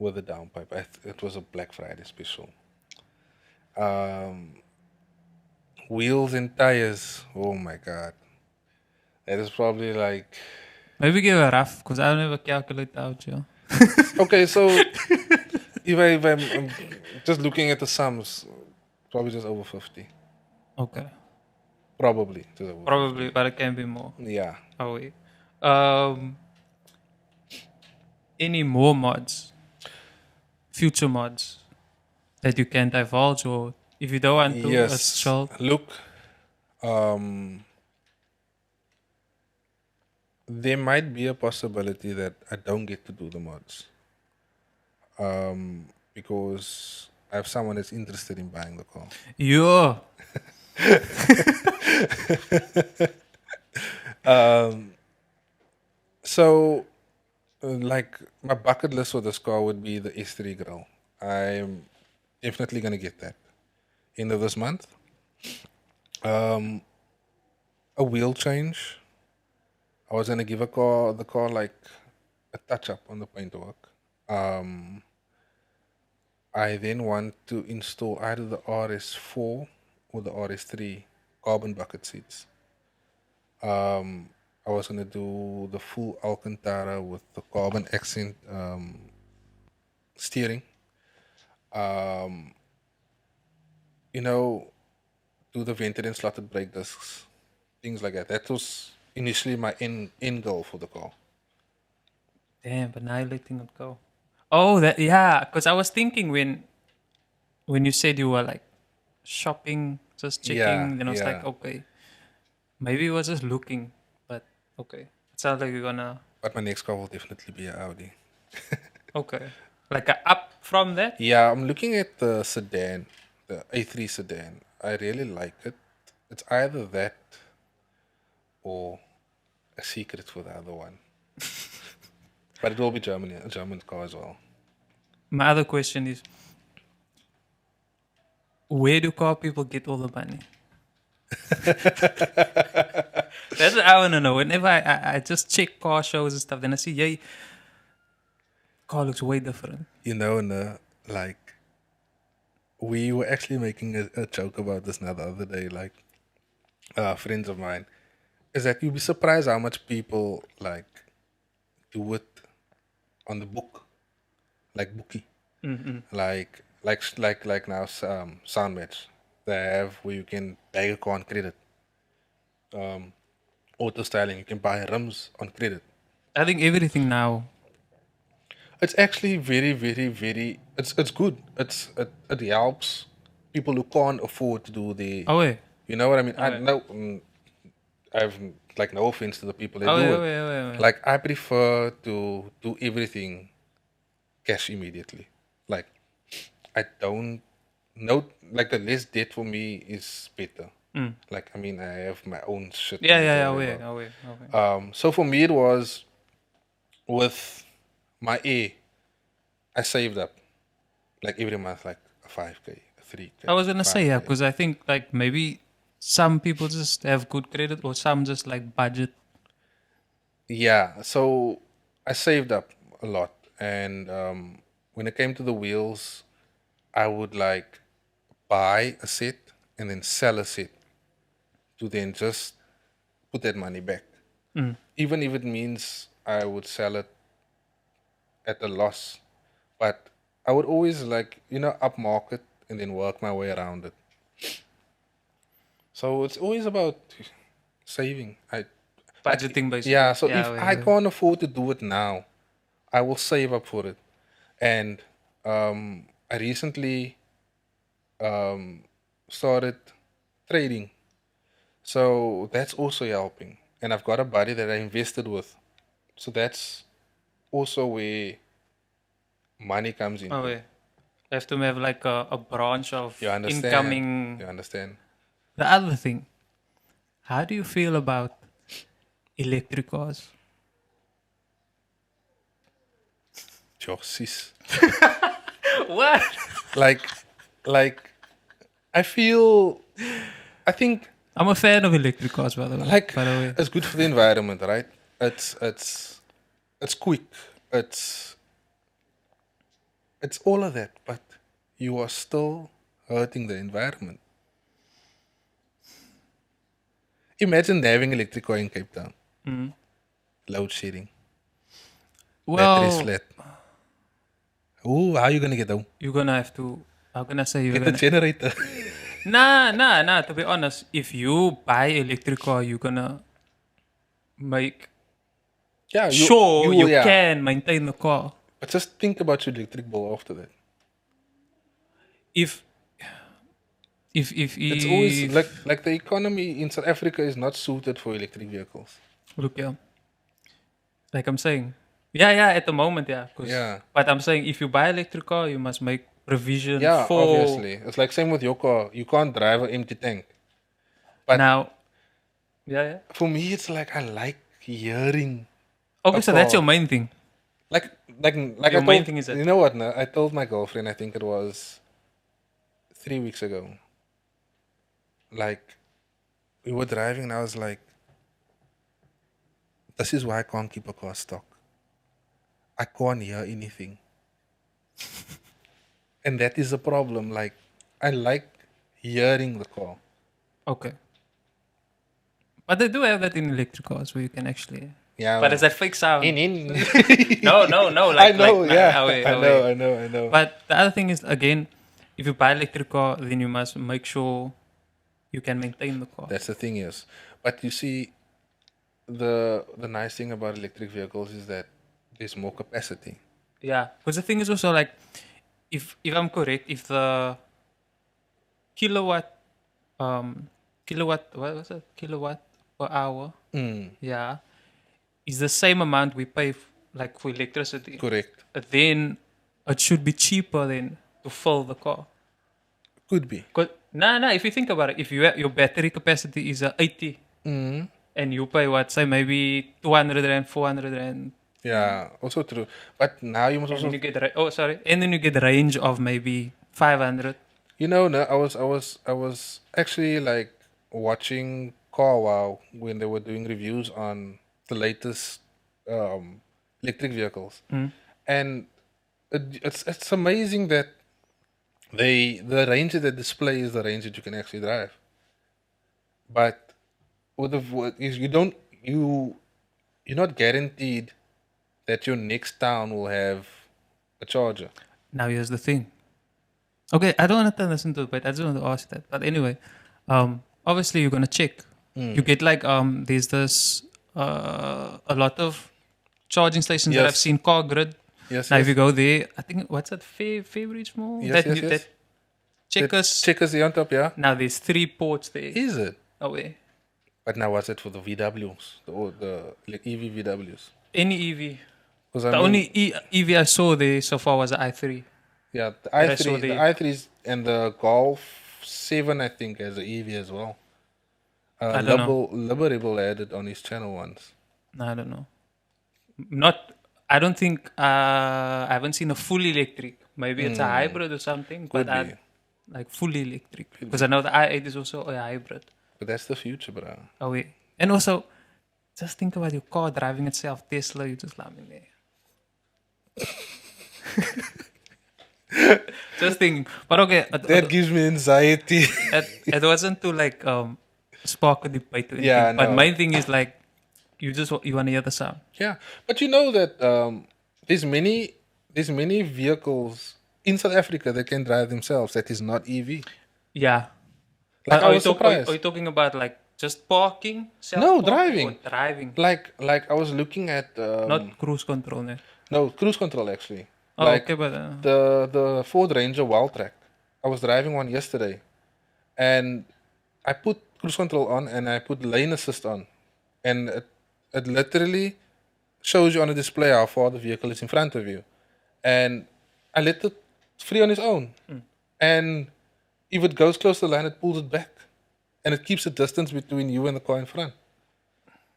B: with a downpipe. It was a Black Friday special. Wheels and tires. Oh my god, that is probably like.
A: Maybe give a rough, because I don't ever calculate out, yeah.
B: Okay, so if I'm just looking at the sums, probably just over 50.
A: Okay.
B: Probably just over.
A: Probably, but it can be more.
B: Yeah.
A: Oh wait. Any more mods? Future mods? that you can't divulge, or if you don't want to, it's
B: Yes.
A: short.
B: Look, there might be a possibility that I don't get to do the mods. Because I have someone that's interested in buying the car.
A: Yeah.
B: So, like, my bucket list for this car would be the S3 grill. I'm definitely gonna get that end of this month. A wheel change. I was gonna give the car like a touch up on the paintwork. I then want to install either the RS4 or the RS3 carbon bucket seats. I was gonna do the full Alcantara with the carbon accent steering. Um, do the vented and slotted brake discs, things like that. That was initially my end goal for the car.
A: Damn, but now you're letting it go. Oh, that yeah. Because I was thinking when you said you were like shopping, just checking,
B: Yeah,
A: then I was like,
B: yeah.
A: okay, maybe you was just looking, but okay. It sounds like you're gonna
B: But my next car will definitely be an Audi.
A: okay, like up from that.
B: Yeah, I'm looking at the sedan, the A3 sedan. I really like it. It's either that or a secret for the other one. But it will be Germany, a German car as well.
A: My other question is, where do car people get all the money? That's what I want to know. Whenever I just check car shows and stuff, then I see, yeah, car looks way different.
B: Like, we were actually making a joke about this now the other day, like, friends of mine, is that you'd be surprised how much people, like, do it on the book, like bookie. Like now, sound match they have where you can buy a car on credit. Auto styling, you can buy rims on credit.
A: I think everything now.
B: It's actually very, very, very. It's good. It helps people who can't afford to do the.
A: Oh wait.
B: You know what I mean?
A: Oh,
B: I
A: yeah.
B: know. I've like no offense to the people that
A: Oh
B: do
A: wait,
B: it.
A: wait.
B: Like I prefer to do everything cash immediately. Like I don't know. Like the less debt for me is better. Like I mean, I have my own shit.
A: Yeah.
B: to
A: Oh
B: worry
A: wait,
B: about.
A: oh wait.
B: So for me, it was with my A. I saved up like every month, like a 5K, a 3K.
A: I was gonna say yeah,
B: 5K.
A: because I think like maybe some people just have good credit, or some just like budget.
B: Yeah, so I saved up a lot, and when it came to the wheels, I would like buy a set and then sell a set to then just put that money back. Even if it means I would sell it at a loss, but I would always like upmarket and then work my way around it. So it's always about saving.
A: Budgeting basically.
B: Yeah, so if
A: Yeah,
B: I
A: wait.
B: can't afford to do it now, I will save up for it. And I recently started trading. So that's also helping. And I've got a buddy that I invested with. So that's also where money comes in.
A: Oh wait. You have to have like a branch of
B: You understand?
A: incoming.
B: You understand?
A: The other thing, how do you feel about electric cars?
B: Jossies.
A: What?
B: Like I think
A: I'm a fan of electric cars, by the way.
B: like
A: by the way.
B: it's good for the environment, right? It's quick. It's all of that, but you are still hurting the environment. Imagine having electric car in Cape Town. Load shedding. Batteries
A: Well,
B: flat. Ooh, how are you gonna get down?
A: you're gonna have to. How can I say you're
B: Get the
A: gonna?
B: generator.
A: Nah. To be honest, if you buy electric car, you're gonna make
B: Yeah,
A: sure you
B: yeah.
A: can maintain the car.
B: But just think about your electric bill after that.
A: if
B: It's always like the economy in South Africa is not suited for electric vehicles.
A: look, yeah, like I'm saying, yeah, at the moment, yeah,
B: Yeah.
A: but I'm saying if you buy electric car, you must make provision
B: Yeah,
A: for
B: obviously. It's like same with your car. You can't drive an empty tank. But
A: now. Yeah.
B: for me, it's like I like hearing
A: Okay,
B: a
A: so that's your
B: car.
A: main thing.
B: Like
A: Your
B: I
A: main
B: told
A: thing is that.
B: you know what? No, I told my girlfriend. I think it was 3 weeks ago. Like we were driving, and I was like, "This is why I can't keep a car stock. I can't hear anything." And that is a problem. Like, I like hearing the car.
A: Okay. But they do have that in electric cars where you can actually.
B: Yeah.
A: But it's that fake sound.
B: In.
A: No.
B: I know,
A: like,
B: yeah.
A: away.
B: I know.
A: But the other thing is, again, if you buy electric car, then you must make sure you can maintain the car.
B: That's the thing is. But you see, the nice thing about electric vehicles is that there's more capacity.
A: Yeah. Because the thing is also like, if I'm correct, if the kilowatt, what was it? Kilowatt per hour. Yeah. Is the same amount we pay like for electricity.
B: Correct.
A: Then it should be cheaper than to fill the car.
B: Could be.
A: If you think about it, if your battery capacity is 80 and you pay what, say maybe 200 rand, 400 rand.
B: Yeah, also true. But now you must
A: And
B: also.
A: then you get and then you get the range of maybe 500.
B: You know, no, I was actually like watching Car Wow when they were doing reviews on the latest electric vehicles, and it's amazing that the range that they display is the range that you can actually drive. But you're not guaranteed that your next town will have a charger.
A: Now here's the thing. Okay, I don't want to listen to it, but I just want to ask that. But anyway, obviously you're gonna check. You get like there's this a lot of charging stations that I've seen Car Grid.
B: Yes.
A: Now if you go there, I think what's that Favorite Mall?
B: Yes.
A: That checkers.
B: Checkers the on top, yeah.
A: Now there's 3 ports there.
B: Is it?
A: Oh yeah.
B: But now what's it for the VWs, the like EV VWs?
A: Any EV.
B: The
A: only EV I saw there so far was the i3.
B: Yeah, the i3, the i3s and the Golf 7, I think, has an EV as well.
A: I don't know.
B: Liberable had it on his channel once.
A: No, I don't know. I don't think, I haven't seen a full electric. Maybe it's a hybrid or something,
B: Could
A: but
B: be.
A: like fully electric. Because I know the i8 is also a hybrid.
B: But that's the future, bro.
A: Oh, yeah. And also, just think about your car driving itself, Tesla, you just love me there. Just think. But okay.
B: That gives me anxiety.
A: It wasn't to like spark a debate or anything.
B: Yeah,
A: But
B: no.
A: my thing is like, you want to hear the sound.
B: Yeah, but you know that there's many vehicles in South Africa that can drive themselves. That is not EV.
A: Yeah.
B: Like I was
A: Are
B: surprised.
A: you talking about like just parking?
B: No,
A: self-parking,
B: driving.
A: or driving.
B: Like I was looking at
A: Not cruise control. Ne?
B: no cruise control actually.
A: Oh,
B: like
A: okay, but
B: the Ford Ranger Wild Track. I was driving one yesterday, and I put cruise control on and I put lane assist on, and it literally shows you on the display how far the vehicle is in front of you, and I let it free on its own, and if it goes close to the line, it pulls it back, and it keeps a distance between you and the car in front.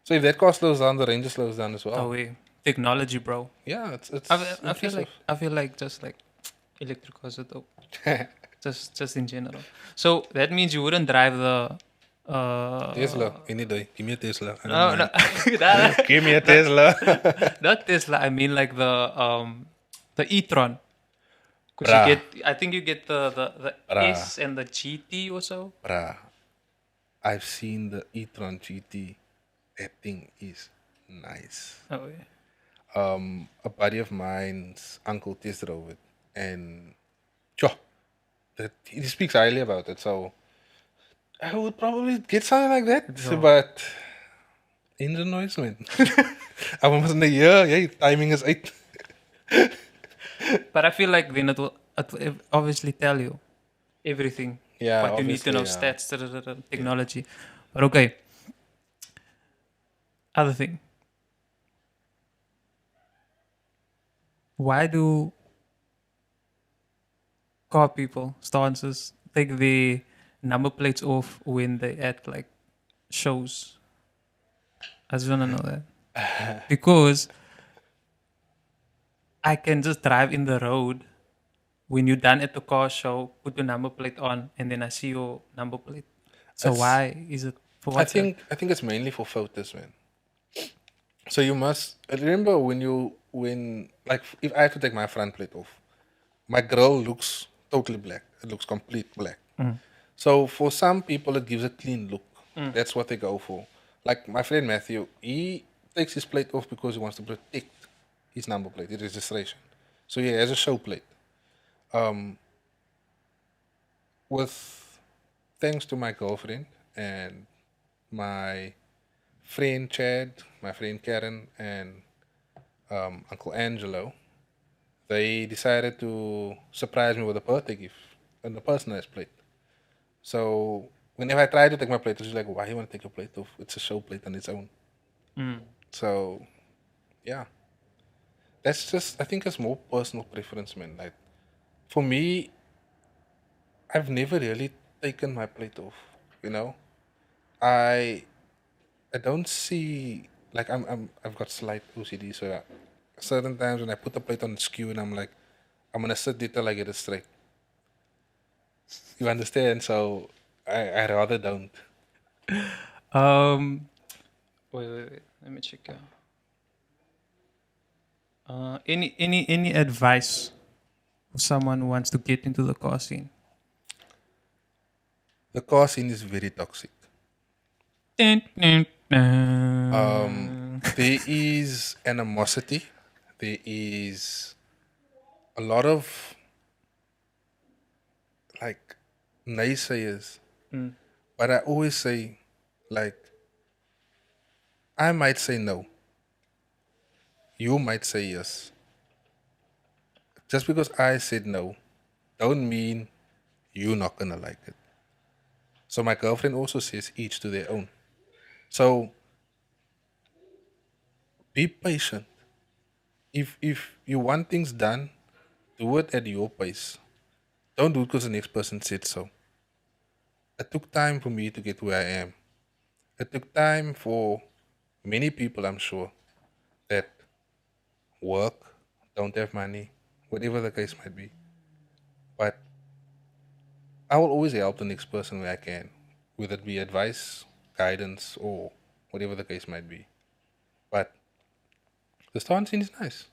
B: So if that car slows down, the Ranger slows down as well.
A: oh, yeah. Technology, bro.
B: Yeah, it's
A: I feel like just like electric cars are dope. just in general. So that means you wouldn't drive the
B: Tesla any day. Give me a Tesla.
A: no,
B: Give me a Tesla.
A: not Tesla. I mean like the e-tron. Because you get the S and the GT or so.
B: Bruh, I've seen the e-tron GT. That thing is nice.
A: Oh yeah.
B: A buddy of mine's uncle test drove it, and he speaks highly about it. So I would probably get something like that.
A: Yeah.
B: But engine noise, man. I was in a year. Yeah, timing is 8.
A: But I feel like then it will obviously tell you everything.
B: Yeah,
A: What you need to know,
B: obviously, yeah.
A: stats, technology. But okay, other thing. Why do car people, stances, take the number plates off when they at like shows? I just want to know that. Because I can just drive in the road when you're done at the car show, put your number plate on, and then I see your number plate. So
B: It's,
A: why is it for
B: I
A: what's that?
B: think I think it's mainly for photos, man. So you must remember when like if I have to take my front plate off, my grill looks totally black. It looks complete black.
A: Mm.
B: So for some people, it gives a clean look.
A: Mm.
B: That's what they go for. Like my friend Matthew, he takes his plate off because he wants to protect his number plate, his registration. So he has a show plate. Um, with thanks to my girlfriend and my friend Chad, my friend Karen, and Uncle Angelo, they decided to surprise me with a birthday gift and a personalized plate. So whenever I try to take my plate, she's like, "Why you want to take your plate off? It's a show plate on its own."
A: Mm.
B: So yeah, that's just I think it's more personal preference, man. Like for me, I've never really taken my plate off. You know, I I don't see like I've got slight OCD, so certain times when I put the plate on the skew and I'm like, I'm gonna sit there till I get it straight. You understand? So I rather don't.
A: Um, wait. Let me check out. Any advice for someone who wants to get into the car scene?
B: The car scene is very toxic.
A: Dun, dun,
B: There is animosity. There is a lot of like naysayers.
A: Mm.
B: But I always say, like, I might say no. You might say yes. Just because I said no, don't mean you're not gonna like it. So my girlfriend also says each to their own. So be patient. If you want things done, do it at your pace. Don't do it because the next person said so. It took time for me to get where I am. It took time for many people, I'm sure, that work, don't have money, whatever the case might be. But I will always help the next person where I can, whether it be advice, guidance, or whatever the case might be. But the starting scene is nice.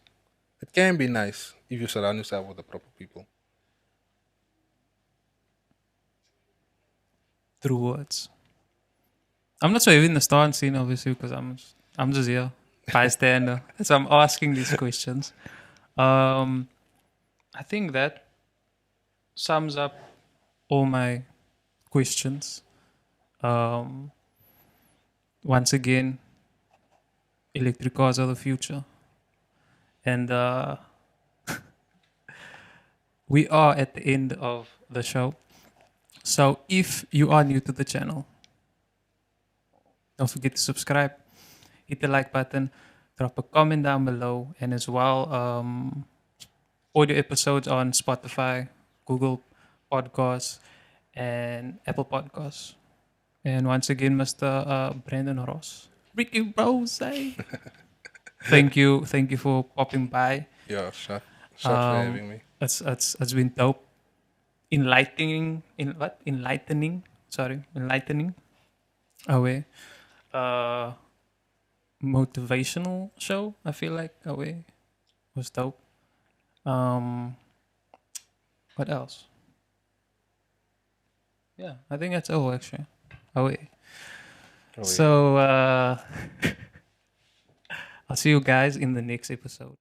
B: It can be nice if you surround yourself with the proper people.
A: Through words. I'm not so heavy in the starting scene, obviously, because I'm just here, bystander. So I'm asking these questions. I think that sums up all my questions. Um, Once again, electric cars are the future, and we are at the end of the show. So if you are new to the channel, don't forget to subscribe, hit the like button, drop a comment down below, and as well, audio episodes on Spotify, Google Podcasts, and Apple Podcasts. And once again, Mr. Brandon Ross, Ricky Rose, thank you for popping by.
B: Yeah, shot for having me.
A: It's been dope, enlightening away, uh, motivational show. I feel like away was dope. Um, what else? Yeah, I think that's all actually. Away.
B: Oh, yeah.
A: So I'll see you guys in the next episode.